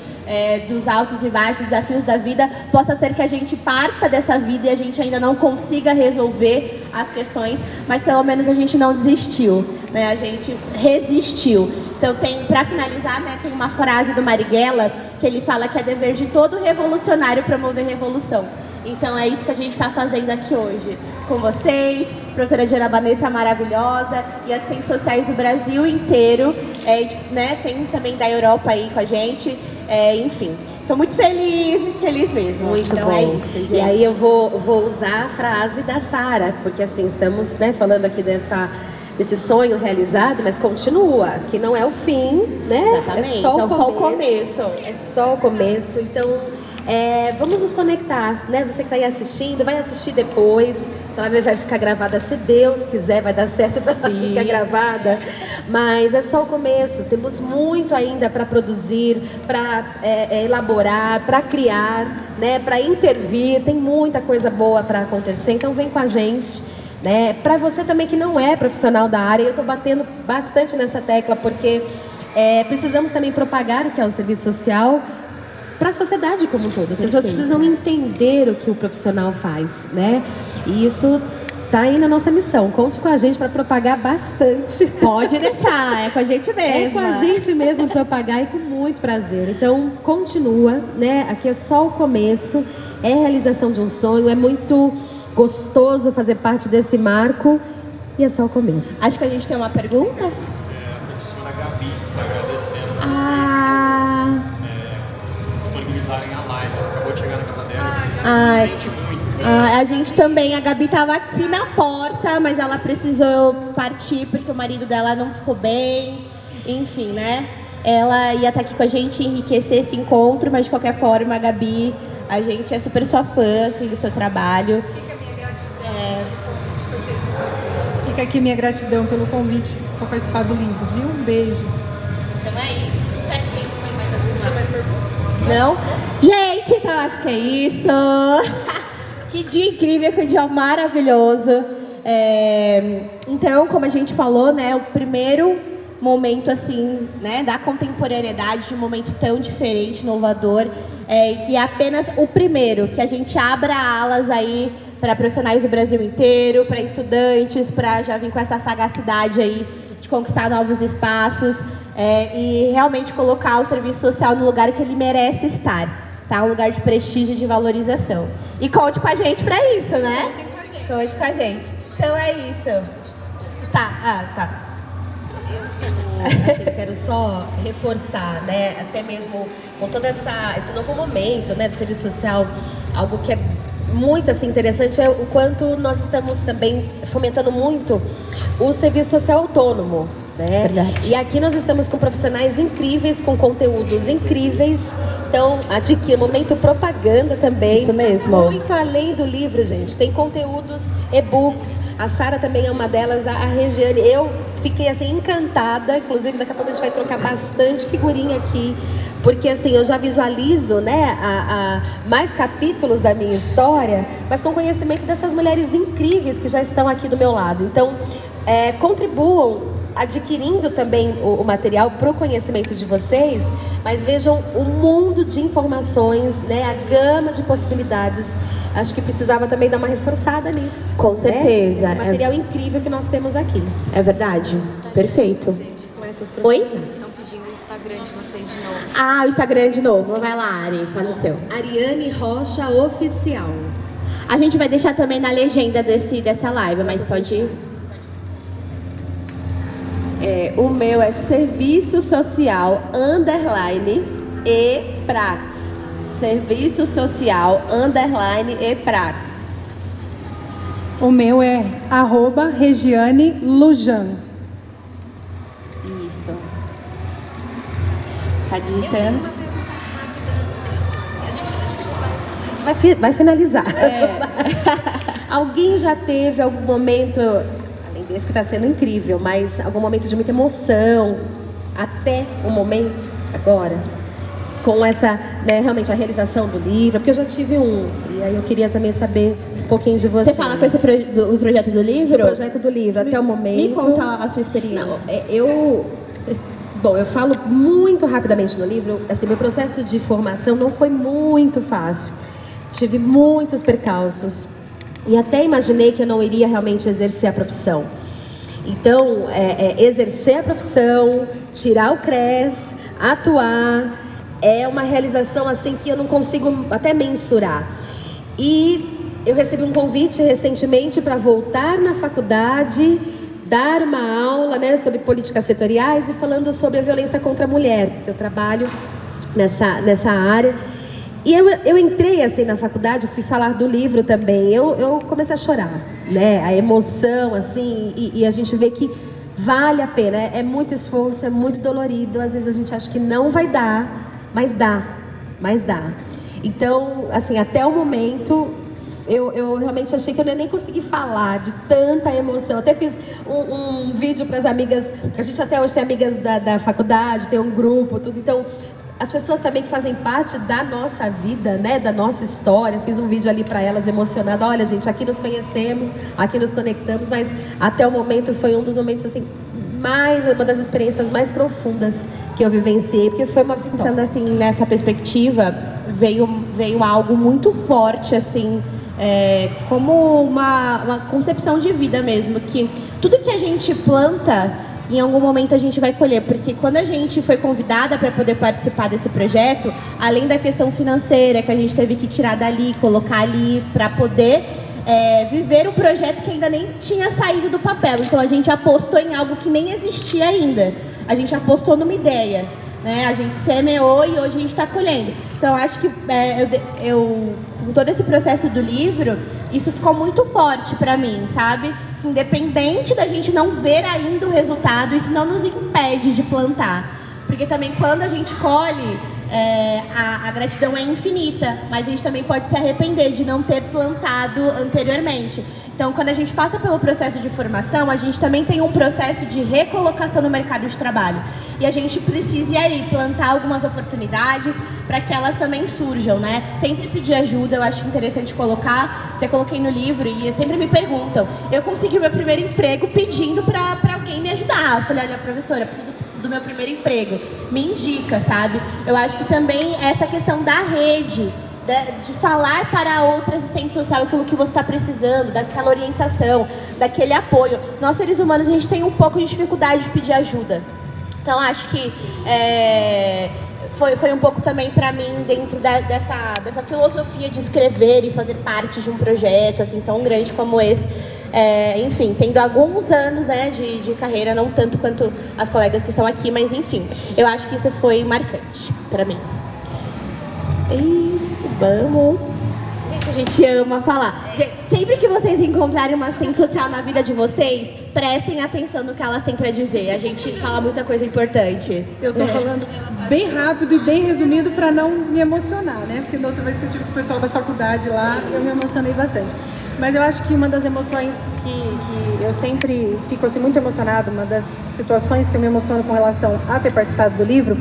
A: dos altos e baixos, desafios da vida. Possa ser que a gente parta dessa vida e a gente ainda não consiga resolver as questões, mas pelo menos a gente não desistiu, né? A gente resistiu. Então, para finalizar, né, tem uma frase do Marighella que ele fala que é dever de todo revolucionário promover revolução. Então é isso que a gente está fazendo aqui hoje com vocês, professora Diana Vanessa maravilhosa e assistentes sociais do Brasil inteiro, né, tem também da Europa aí com a gente, enfim. Estou muito feliz mesmo.
B: Muito
A: então,
B: bom.
A: É isso, gente.
B: E aí eu vou usar a frase da Sara, porque assim, estamos, né, falando aqui desse sonho realizado, mas continua, que não é o fim, né?
A: Exatamente,
B: É só o
A: começo.
B: É só o começo. Então, vamos nos conectar, né? Você que está aí assistindo, vai assistir depois. Essa live vai ficar gravada, se Deus quiser, vai dar certo para ela ficar gravada. Mas é só o começo. Temos muito ainda para produzir, para elaborar, para criar, né? Para intervir. Tem muita coisa boa para acontecer. Então, vem com a gente. Né? Para você também que não é profissional da área, eu estou batendo bastante nessa tecla, porque precisamos também propagar o que é o serviço social para a sociedade como um todo. As pessoas precisam entender o que o profissional faz, né? E isso está aí na nossa missão. Conte com a gente para propagar bastante.
A: Pode deixar, é com a gente mesmo.
B: É com a gente mesmo propagar e com muito prazer. Então, continua, né? Aqui é só o começo, é a realização de um sonho, é muito gostoso fazer parte desse marco e é só o começo.
A: Acho que a gente tem uma pergunta.
F: A professora Gabi está agradecendo vocês disponibilizarem a live. Ela acabou de chegar na casa dela, se sente muito.
A: A gente também, a Gabi estava aqui na porta, mas ela precisou partir porque o marido dela não ficou bem, enfim, né? Ela ia estar aqui com a gente, enriquecer esse encontro, mas de qualquer forma, a Gabi, a gente é super sua fã, assim, do seu trabalho.
D: Fica a minha gratidão. O convite foi feito por você. Fica aqui minha gratidão pelo convite para participar do livro, viu? Um beijo.
A: Então é isso. Será que tem mais perguntas? Não? Gente, então acho que é isso. Que dia incrível, que dia maravilhoso. Então, como a gente falou, né, o primeiro momento assim, né, da contemporaneidade, de um momento tão diferente, inovador, que é apenas o primeiro, que a gente abra alas aí para profissionais do Brasil inteiro, para estudantes, para já vir com essa sagacidade aí de conquistar novos espaços e realmente colocar o serviço social no lugar que ele merece estar, tá? Um lugar de prestígio e de valorização. E conte com a gente para isso, né? Conte com a gente. Então é isso. Tá.
B: Eu quero só reforçar, né, até mesmo com todo esse novo momento, né, do serviço social, algo que é muito assim interessante é o quanto nós estamos também fomentando muito o serviço social autônomo, né?
A: Verdade.
B: E aqui nós estamos com profissionais incríveis, com conteúdos incríveis. Então, adquira momento propaganda também.
A: Isso mesmo.
B: Muito além do livro, gente. Tem conteúdos, e-books. A Sara também é uma delas, a Regiane. Eu fiquei assim encantada. Inclusive, daqui a pouco a gente vai trocar bastante figurinha aqui. Porque assim, eu já visualizo, né, mais capítulos da minha história, mas com conhecimento dessas mulheres incríveis que já estão aqui do meu lado. Então, contribuam adquirindo também o material para o conhecimento de vocês, mas vejam o mundo de informações, né, a gama de possibilidades. Acho que precisava também dar uma reforçada nisso.
A: Com certeza.
B: Né? Esse material incrível que nós temos aqui.
A: É verdade. Perfeito.
B: Com essas
A: Oi?
G: Estão pedindo o Instagram de vocês de novo.
A: O Instagram de novo. Vai lá, Ari. Fala o seu.
B: Ariane Rocha Oficial.
A: A gente vai deixar também na legenda dessa live, mas pode ir.
C: O meu é Serviço Social _EPrax. Serviço Social _EPrax.
D: O meu é @RegianeLujan.
A: Isso. Tá digitando.
B: Vai finalizar. Alguém já teve algum momento, além desse que está sendo incrível, mas algum momento de muita emoção, até o momento, agora, com essa, né, realmente a realização do livro? Porque eu já tive um, e aí eu queria também saber um pouquinho de você.
A: Você fala com esse o projeto do livro?
B: O projeto do livro, até o momento.
A: Me conta a sua experiência.
B: Não, Bom, eu falo muito rapidamente no livro. Assim, meu processo de formação não foi muito fácil. Tive muitos percalços e até imaginei que eu não iria realmente exercer a profissão. Então, exercer a profissão, tirar o CRES, atuar, é uma realização assim que eu não consigo até mensurar. E eu recebi um convite recentemente para voltar na faculdade, dar uma aula, né, sobre políticas setoriais e falando sobre a violência contra a mulher, porque eu trabalho nessa área. E eu entrei assim na faculdade, fui falar do livro também, eu comecei a chorar, né, a emoção assim, e a gente vê que vale a pena, é muito esforço, é muito dolorido, às vezes a gente acha que não vai dar, mas dá. Então, assim, até o momento, eu realmente achei que eu nem consegui falar de tanta emoção. Até fiz um vídeo para as amigas, a gente até hoje tem amigas da faculdade, tem um grupo, tudo. Então, as pessoas também que fazem parte da nossa vida, né, da nossa história, fiz um vídeo ali para elas emocionada. Olha, gente, aqui nos conhecemos, aqui nos conectamos, mas até o momento foi um dos momentos, assim, uma das experiências mais profundas que eu vivenciei, porque foi uma vitória.
A: Pensando assim, nessa perspectiva, veio algo muito forte, assim, como uma concepção de vida mesmo, que tudo que a gente planta, em algum momento a gente vai colher, porque quando a gente foi convidada para poder participar desse projeto, além da questão financeira que a gente teve que tirar dali, colocar ali para poder viver o projeto que ainda nem tinha saído do papel. Então a gente apostou em algo que nem existia ainda. A gente apostou numa ideia, né? A gente semeou e hoje a gente está colhendo. Então acho que com todo esse processo do livro, isso ficou muito forte para mim, sabe? Que independente da gente não ver ainda o resultado, isso não nos impede de plantar. Porque também quando a gente colhe, a gratidão é infinita, mas a gente também pode se arrepender de não ter plantado anteriormente. Então, quando a gente passa pelo processo de formação, a gente também tem um processo de recolocação no mercado de trabalho. E a gente precisa aí plantar algumas oportunidades para que elas também surjam, né? Sempre pedir ajuda, eu acho interessante colocar, até coloquei no livro e sempre me perguntam. Eu consegui o meu primeiro emprego pedindo para alguém me ajudar. Eu falei, olha, professora, eu preciso do meu primeiro emprego, me indica, sabe? Eu acho que também essa questão da rede, de falar para outra assistente social aquilo que você está precisando, daquela orientação, daquele apoio. Nós, seres humanos, a gente tem um pouco de dificuldade de pedir ajuda. Então, acho que foi um pouco também para mim, dentro dessa filosofia de escrever e fazer parte de um projeto assim, tão grande como esse. Enfim, tendo alguns anos, né, de carreira, não tanto quanto as colegas que estão aqui, mas enfim, eu acho que isso foi marcante para mim. E vamos. Gente, a gente ama falar. Sempre que vocês encontrarem uma assistente social na vida de vocês, prestem atenção no que elas têm para dizer. A gente fala muita coisa importante.
D: Eu tô falando bem rápido e bem resumido para não me emocionar, né? Porque da outra vez que eu tive com o pessoal da faculdade lá, eu me emocionei bastante. Mas eu acho que uma das emoções que eu sempre fico assim, muito emocionada, uma das situações que eu me emociono com relação a ter participado do livro,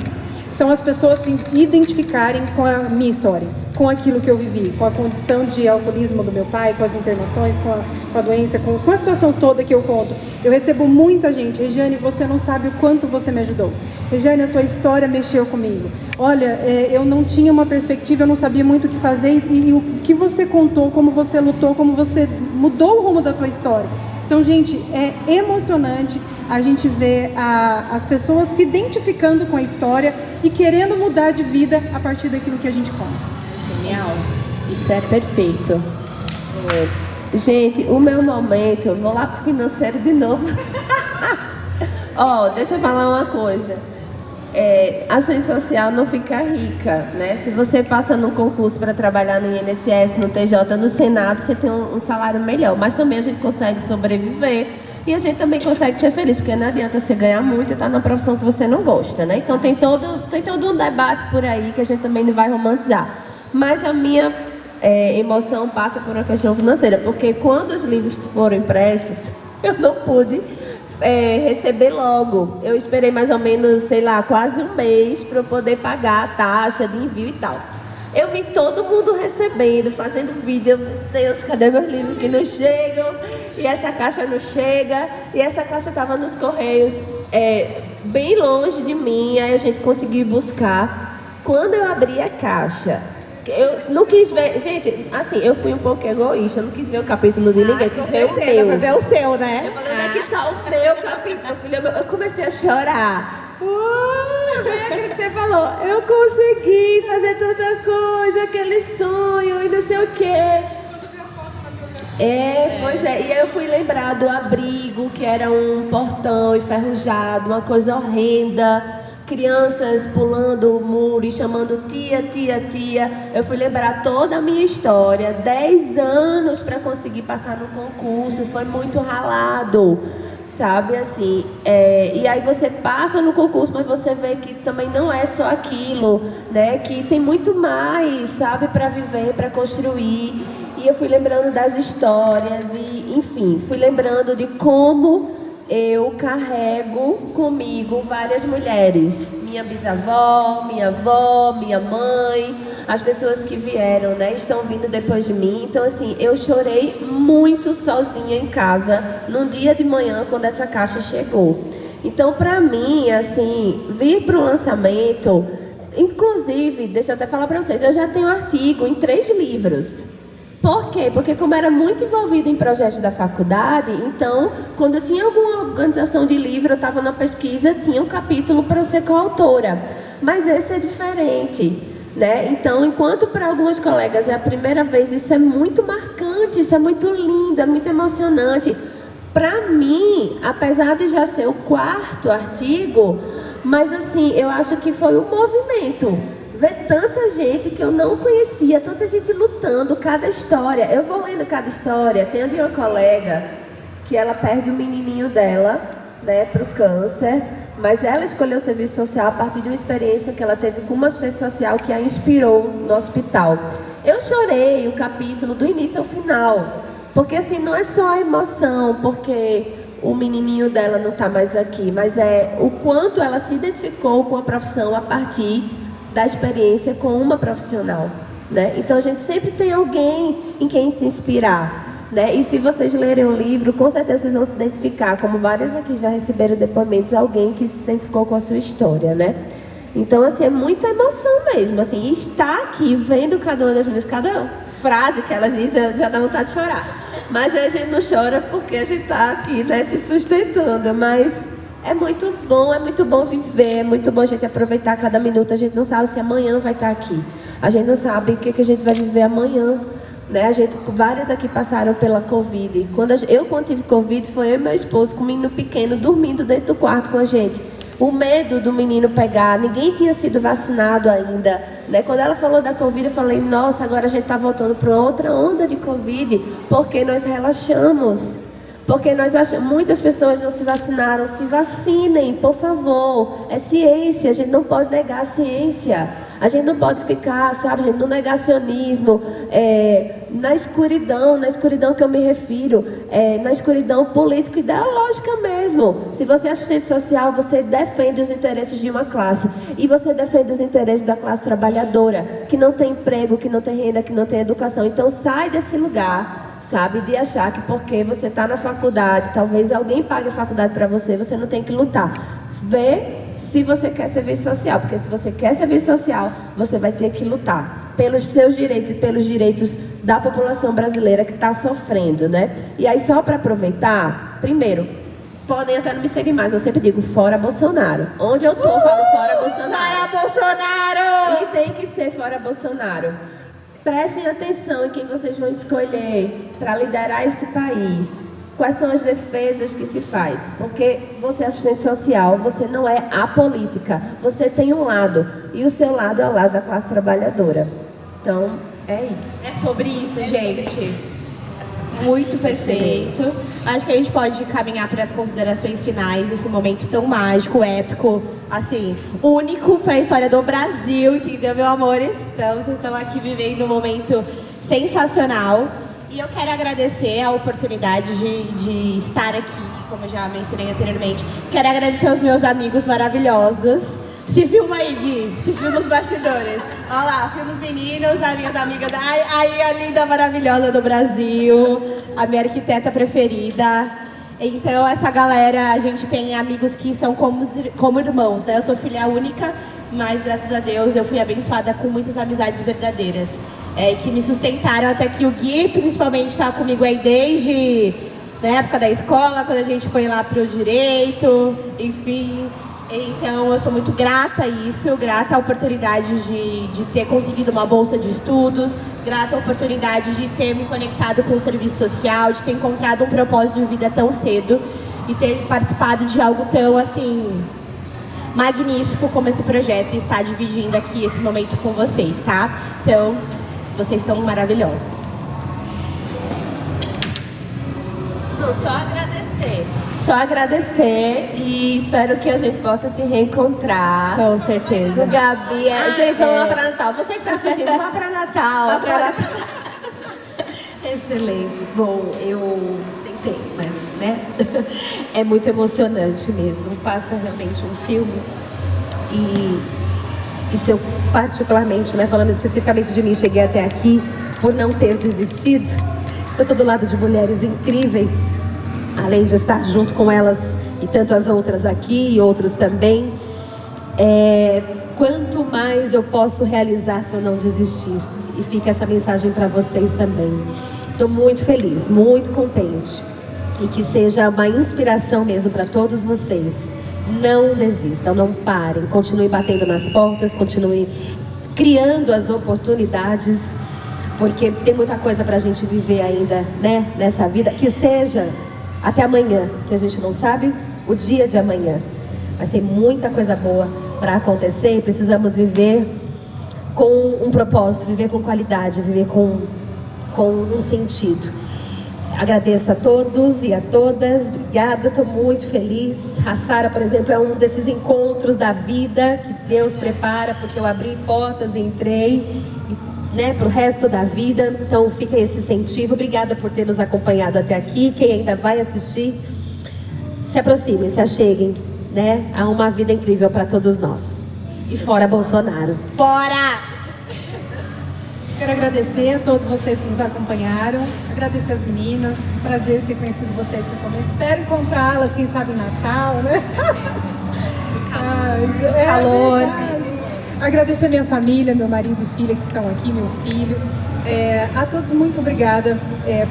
D: são as pessoas se identificarem com a minha história, com aquilo que eu vivi, com a condição de alcoolismo do meu pai, com as internações, com a doença, com a situação toda que eu conto. Eu recebo muita gente, Regiane, você não sabe o quanto você me ajudou. Regiane, a tua história mexeu comigo. Olha, eu não tinha uma perspectiva, eu não sabia muito o que fazer e o que você contou, como você lutou, como você mudou o rumo da tua história. Então, gente, é emocionante a gente ver as pessoas se identificando com a história e querendo mudar de vida a partir daquilo que a gente conta.
A: Genial. Isso é perfeito.
C: Gente, o meu momento, eu vou lá pro financeiro de novo. Deixa eu falar uma coisa. A assistente social não fica rica, né? Se você passa num concurso para trabalhar no INSS, no TJ, no Senado, você tem um salário melhor, mas também a gente consegue sobreviver e a gente também consegue ser feliz, porque não adianta você ganhar muito e estar numa profissão que você não gosta, né? Então tem todo um debate por aí que a gente também não vai romantizar. Mas a minha emoção passa por uma questão financeira, porque quando os livros foram impressos, eu não pude receber logo. Eu esperei mais ou menos, sei lá, quase um mês para eu poder pagar a taxa de envio e tal. Eu vi todo mundo recebendo, fazendo vídeo. Meu Deus, cadê meus livros que não chegam? E essa caixa não chega. E essa caixa estava nos correios, bem longe de mim. Aí a gente conseguiu buscar. Quando eu abri a caixa, eu não quis ver, gente, assim, eu fui um pouco egoísta, eu não quis ver o capítulo de ninguém, quis ver o meu.
A: Vai ver o seu, né?
C: Eu falei, onde é que tá o meu capítulo, filha? Eu comecei a chorar. Bem aquilo que você falou, eu consegui fazer tanta coisa, aquele sonho e não sei o quê. Pois é, e aí eu fui lembrar do abrigo, que era um portão enferrujado, uma coisa horrenda. Crianças pulando o muro e chamando tia, tia, tia. Eu fui lembrar toda a minha história. 10 anos para conseguir passar no concurso. Foi muito ralado, sabe, assim. E aí você passa no concurso, mas você vê que também não é só aquilo, né? Que tem muito mais, sabe, para viver, para construir. E eu fui lembrando das histórias e, enfim, fui lembrando de como eu carrego comigo várias mulheres, minha bisavó, minha avó, minha mãe, as pessoas que vieram, né, estão vindo depois de mim. Então, assim, eu chorei muito sozinha em casa, num dia de manhã, quando essa caixa chegou. Então, para mim, assim, vir para o lançamento, inclusive, deixa eu até falar para vocês, eu já tenho artigo em 3 livros. Por quê? Porque como era muito envolvida em projetos da faculdade, então, quando eu tinha alguma organização de livro, eu estava na pesquisa, tinha um capítulo para eu ser coautora. Mas esse é diferente, né? Então, enquanto para algumas colegas é a primeira vez, isso é muito marcante, isso é muito lindo, é muito emocionante. Para mim, apesar de já ser o 4º artigo, mas assim, eu acho que foi um movimento. Ver tanta gente que eu não conhecia, tanta gente lutando, cada história. Eu vou lendo cada história. Tem de uma colega que ela perde o menininho dela, né, para o câncer, mas ela escolheu o serviço social a partir de uma experiência que ela teve com uma assistente social que a inspirou no hospital. Eu chorei o capítulo do início ao final, Porque assim, não é só a emoção, porque o menininho dela não está mais aqui, mas é o quanto ela se identificou com a profissão a partir da experiência com uma profissional, né? Então a gente sempre tem alguém em quem se inspirar, né? E se vocês lerem o livro, com certeza vocês vão se identificar, como várias aqui já receberam depoimentos, alguém que se identificou com a sua história, né? Então assim, é muita emoção mesmo, assim, estar aqui vendo cada uma das meninas, cada frase que elas dizem, já dá vontade de chorar. Mas a gente não chora porque a gente está aqui, né, se sustentando. Mas é muito bom viver, é muito bom a gente aproveitar cada minuto. A gente não sabe se amanhã vai estar aqui. A gente não sabe o que a gente vai viver amanhã. Né? Várias aqui passaram pela Covid. Quando tive Covid, foi eu e meu esposo com o menino pequeno dormindo dentro do quarto com a gente. O medo do menino pegar, ninguém tinha sido vacinado ainda, né? Quando ela falou da Covid, eu falei, nossa, agora a gente está voltando para outra onda de Covid, porque nós relaxamos, porque nós achamos, muitas pessoas não se vacinaram, se vacinem, por favor, é ciência, a gente não pode negar a ciência, a gente não pode ficar, sabe, gente, no negacionismo, na escuridão que eu me refiro, na escuridão político-ideológica mesmo. Se você é assistente social, você defende os interesses de uma classe e você defende os interesses da classe trabalhadora, que não tem emprego, que não tem renda, que não tem educação. Então sai desse lugar, sabe, de achar que porque você está na faculdade, talvez alguém pague a faculdade para você, você não tem que lutar. Vê se você quer serviço social, porque se você quer serviço social, você vai ter que lutar pelos seus direitos e pelos direitos da população brasileira que está sofrendo, né? E aí, só para aproveitar, primeiro, podem até não me seguir mais, eu sempre digo, fora Bolsonaro. Onde eu tô, eu falo fora Bolsonaro.
A: Fora Bolsonaro!
C: E tem que ser fora Bolsonaro. Prestem atenção em quem vocês vão escolher para liderar esse país. Quais são as defesas que se faz? Porque você é assistente social, você não é apolítica. Você tem um lado, e o seu lado é o lado da classe trabalhadora. Então, é isso.
A: É sobre isso, gente.
G: Sobre isso.
A: Muito perfeito. Acho que a gente pode caminhar para as considerações finais desse momento tão mágico, épico, assim, único para a história do Brasil, entendeu, meu amores? Então, vocês estão aqui vivendo um momento sensacional. E eu quero agradecer a oportunidade de estar aqui, como eu já mencionei anteriormente. Quero agradecer aos meus amigos maravilhosos. Se filma aí, Gui. Se filma os bastidores. Olha lá, filma os meninos, as minhas amigas. Aí a linda maravilhosa do Brasil. A minha arquiteta preferida. Então, essa galera, a gente tem amigos que são como irmãos, né? Eu sou filha única, mas graças a Deus eu fui abençoada com muitas amizades verdadeiras. Que me sustentaram até que o Gui, principalmente, está comigo aí desde na época da escola, quando a gente foi lá pro direito, enfim. Então, eu sou muito grata a isso, grata à oportunidade de ter conseguido uma bolsa de estudos, grata à oportunidade de ter me conectado com o serviço social, de ter encontrado um propósito de vida tão cedo e ter participado de algo tão, assim, magnífico como esse projeto e estar dividindo aqui esse momento com vocês, tá? Então, vocês são maravilhosas.
C: Não, só agradecer e espero que a gente possa se reencontrar.
A: Com certeza.
C: Gabi, gente, vamos lá para Natal. Você que está assistindo, vá para Natal.
A: Vá pra Natal.
B: Excelente. Bom, eu tentei, mas, né? É muito emocionante mesmo. Passa realmente um filme e se eu particularmente, né, falando especificamente de mim, cheguei até aqui por não ter desistido, se eu estou do lado de mulheres incríveis, além de estar junto com elas e tanto as outras aqui e outros também, quanto mais eu posso realizar se eu não desistir. E fica essa mensagem para vocês também. Estou muito feliz, muito contente. E que seja uma inspiração mesmo para todos vocês. Não desistam, não parem. Continuem batendo nas portas, continuem criando as oportunidades. Porque tem muita coisa para a gente viver ainda, né, nessa vida. Que seja até amanhã, que a gente não sabe o dia de amanhã. Mas tem muita coisa boa para acontecer e precisamos viver com um propósito, viver com qualidade, viver com um sentido. Agradeço a todos e a todas, obrigada, estou muito feliz. A Sara, por exemplo, é um desses encontros da vida que Deus prepara, porque eu abri portas, entrei e né, para o resto da vida. Então fica esse incentivo. Obrigada por ter nos acompanhado até aqui. Quem ainda vai assistir, se aproximem, se acheguem, né? Há uma vida incrível para todos nós. E fora Bolsonaro.
A: Fora!
D: Quero agradecer a todos vocês que nos acompanharam, agradecer as meninas, prazer ter conhecido vocês pessoalmente. Espero encontrá-las, quem sabe em Natal, né?
B: Calor.
D: Agradecer a minha família, meu marido e filha que estão aqui, meu filho. A todos, muito obrigada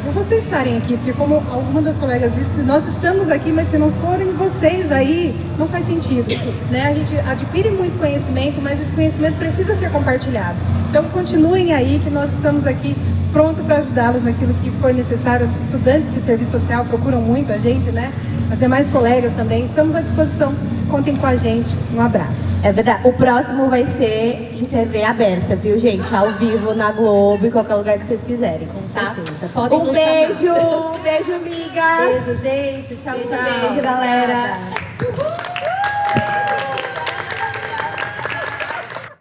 D: por vocês estarem aqui, porque como alguma das colegas disse, nós estamos aqui, mas se não forem vocês aí, não faz sentido, né? A gente adquire muito conhecimento, mas esse conhecimento precisa ser compartilhado. Então continuem aí, que nós estamos aqui pronto para ajudá-los naquilo que for necessário. Os estudantes de serviço social procuram muito a gente, né? As demais colegas também, estamos à disposição. Contem com a gente. Um abraço.
A: É verdade. O próximo vai ser em TV aberta, viu, gente? Ao vivo, na Globo, em qualquer lugar que vocês quiserem.
B: Com certeza. Podem
A: Um
B: nos
A: beijo!
B: chamar.
A: Beijo, amigas!
B: Beijo, gente. Tchau, tchau.
A: Beijo, galera!
B: Obrigada.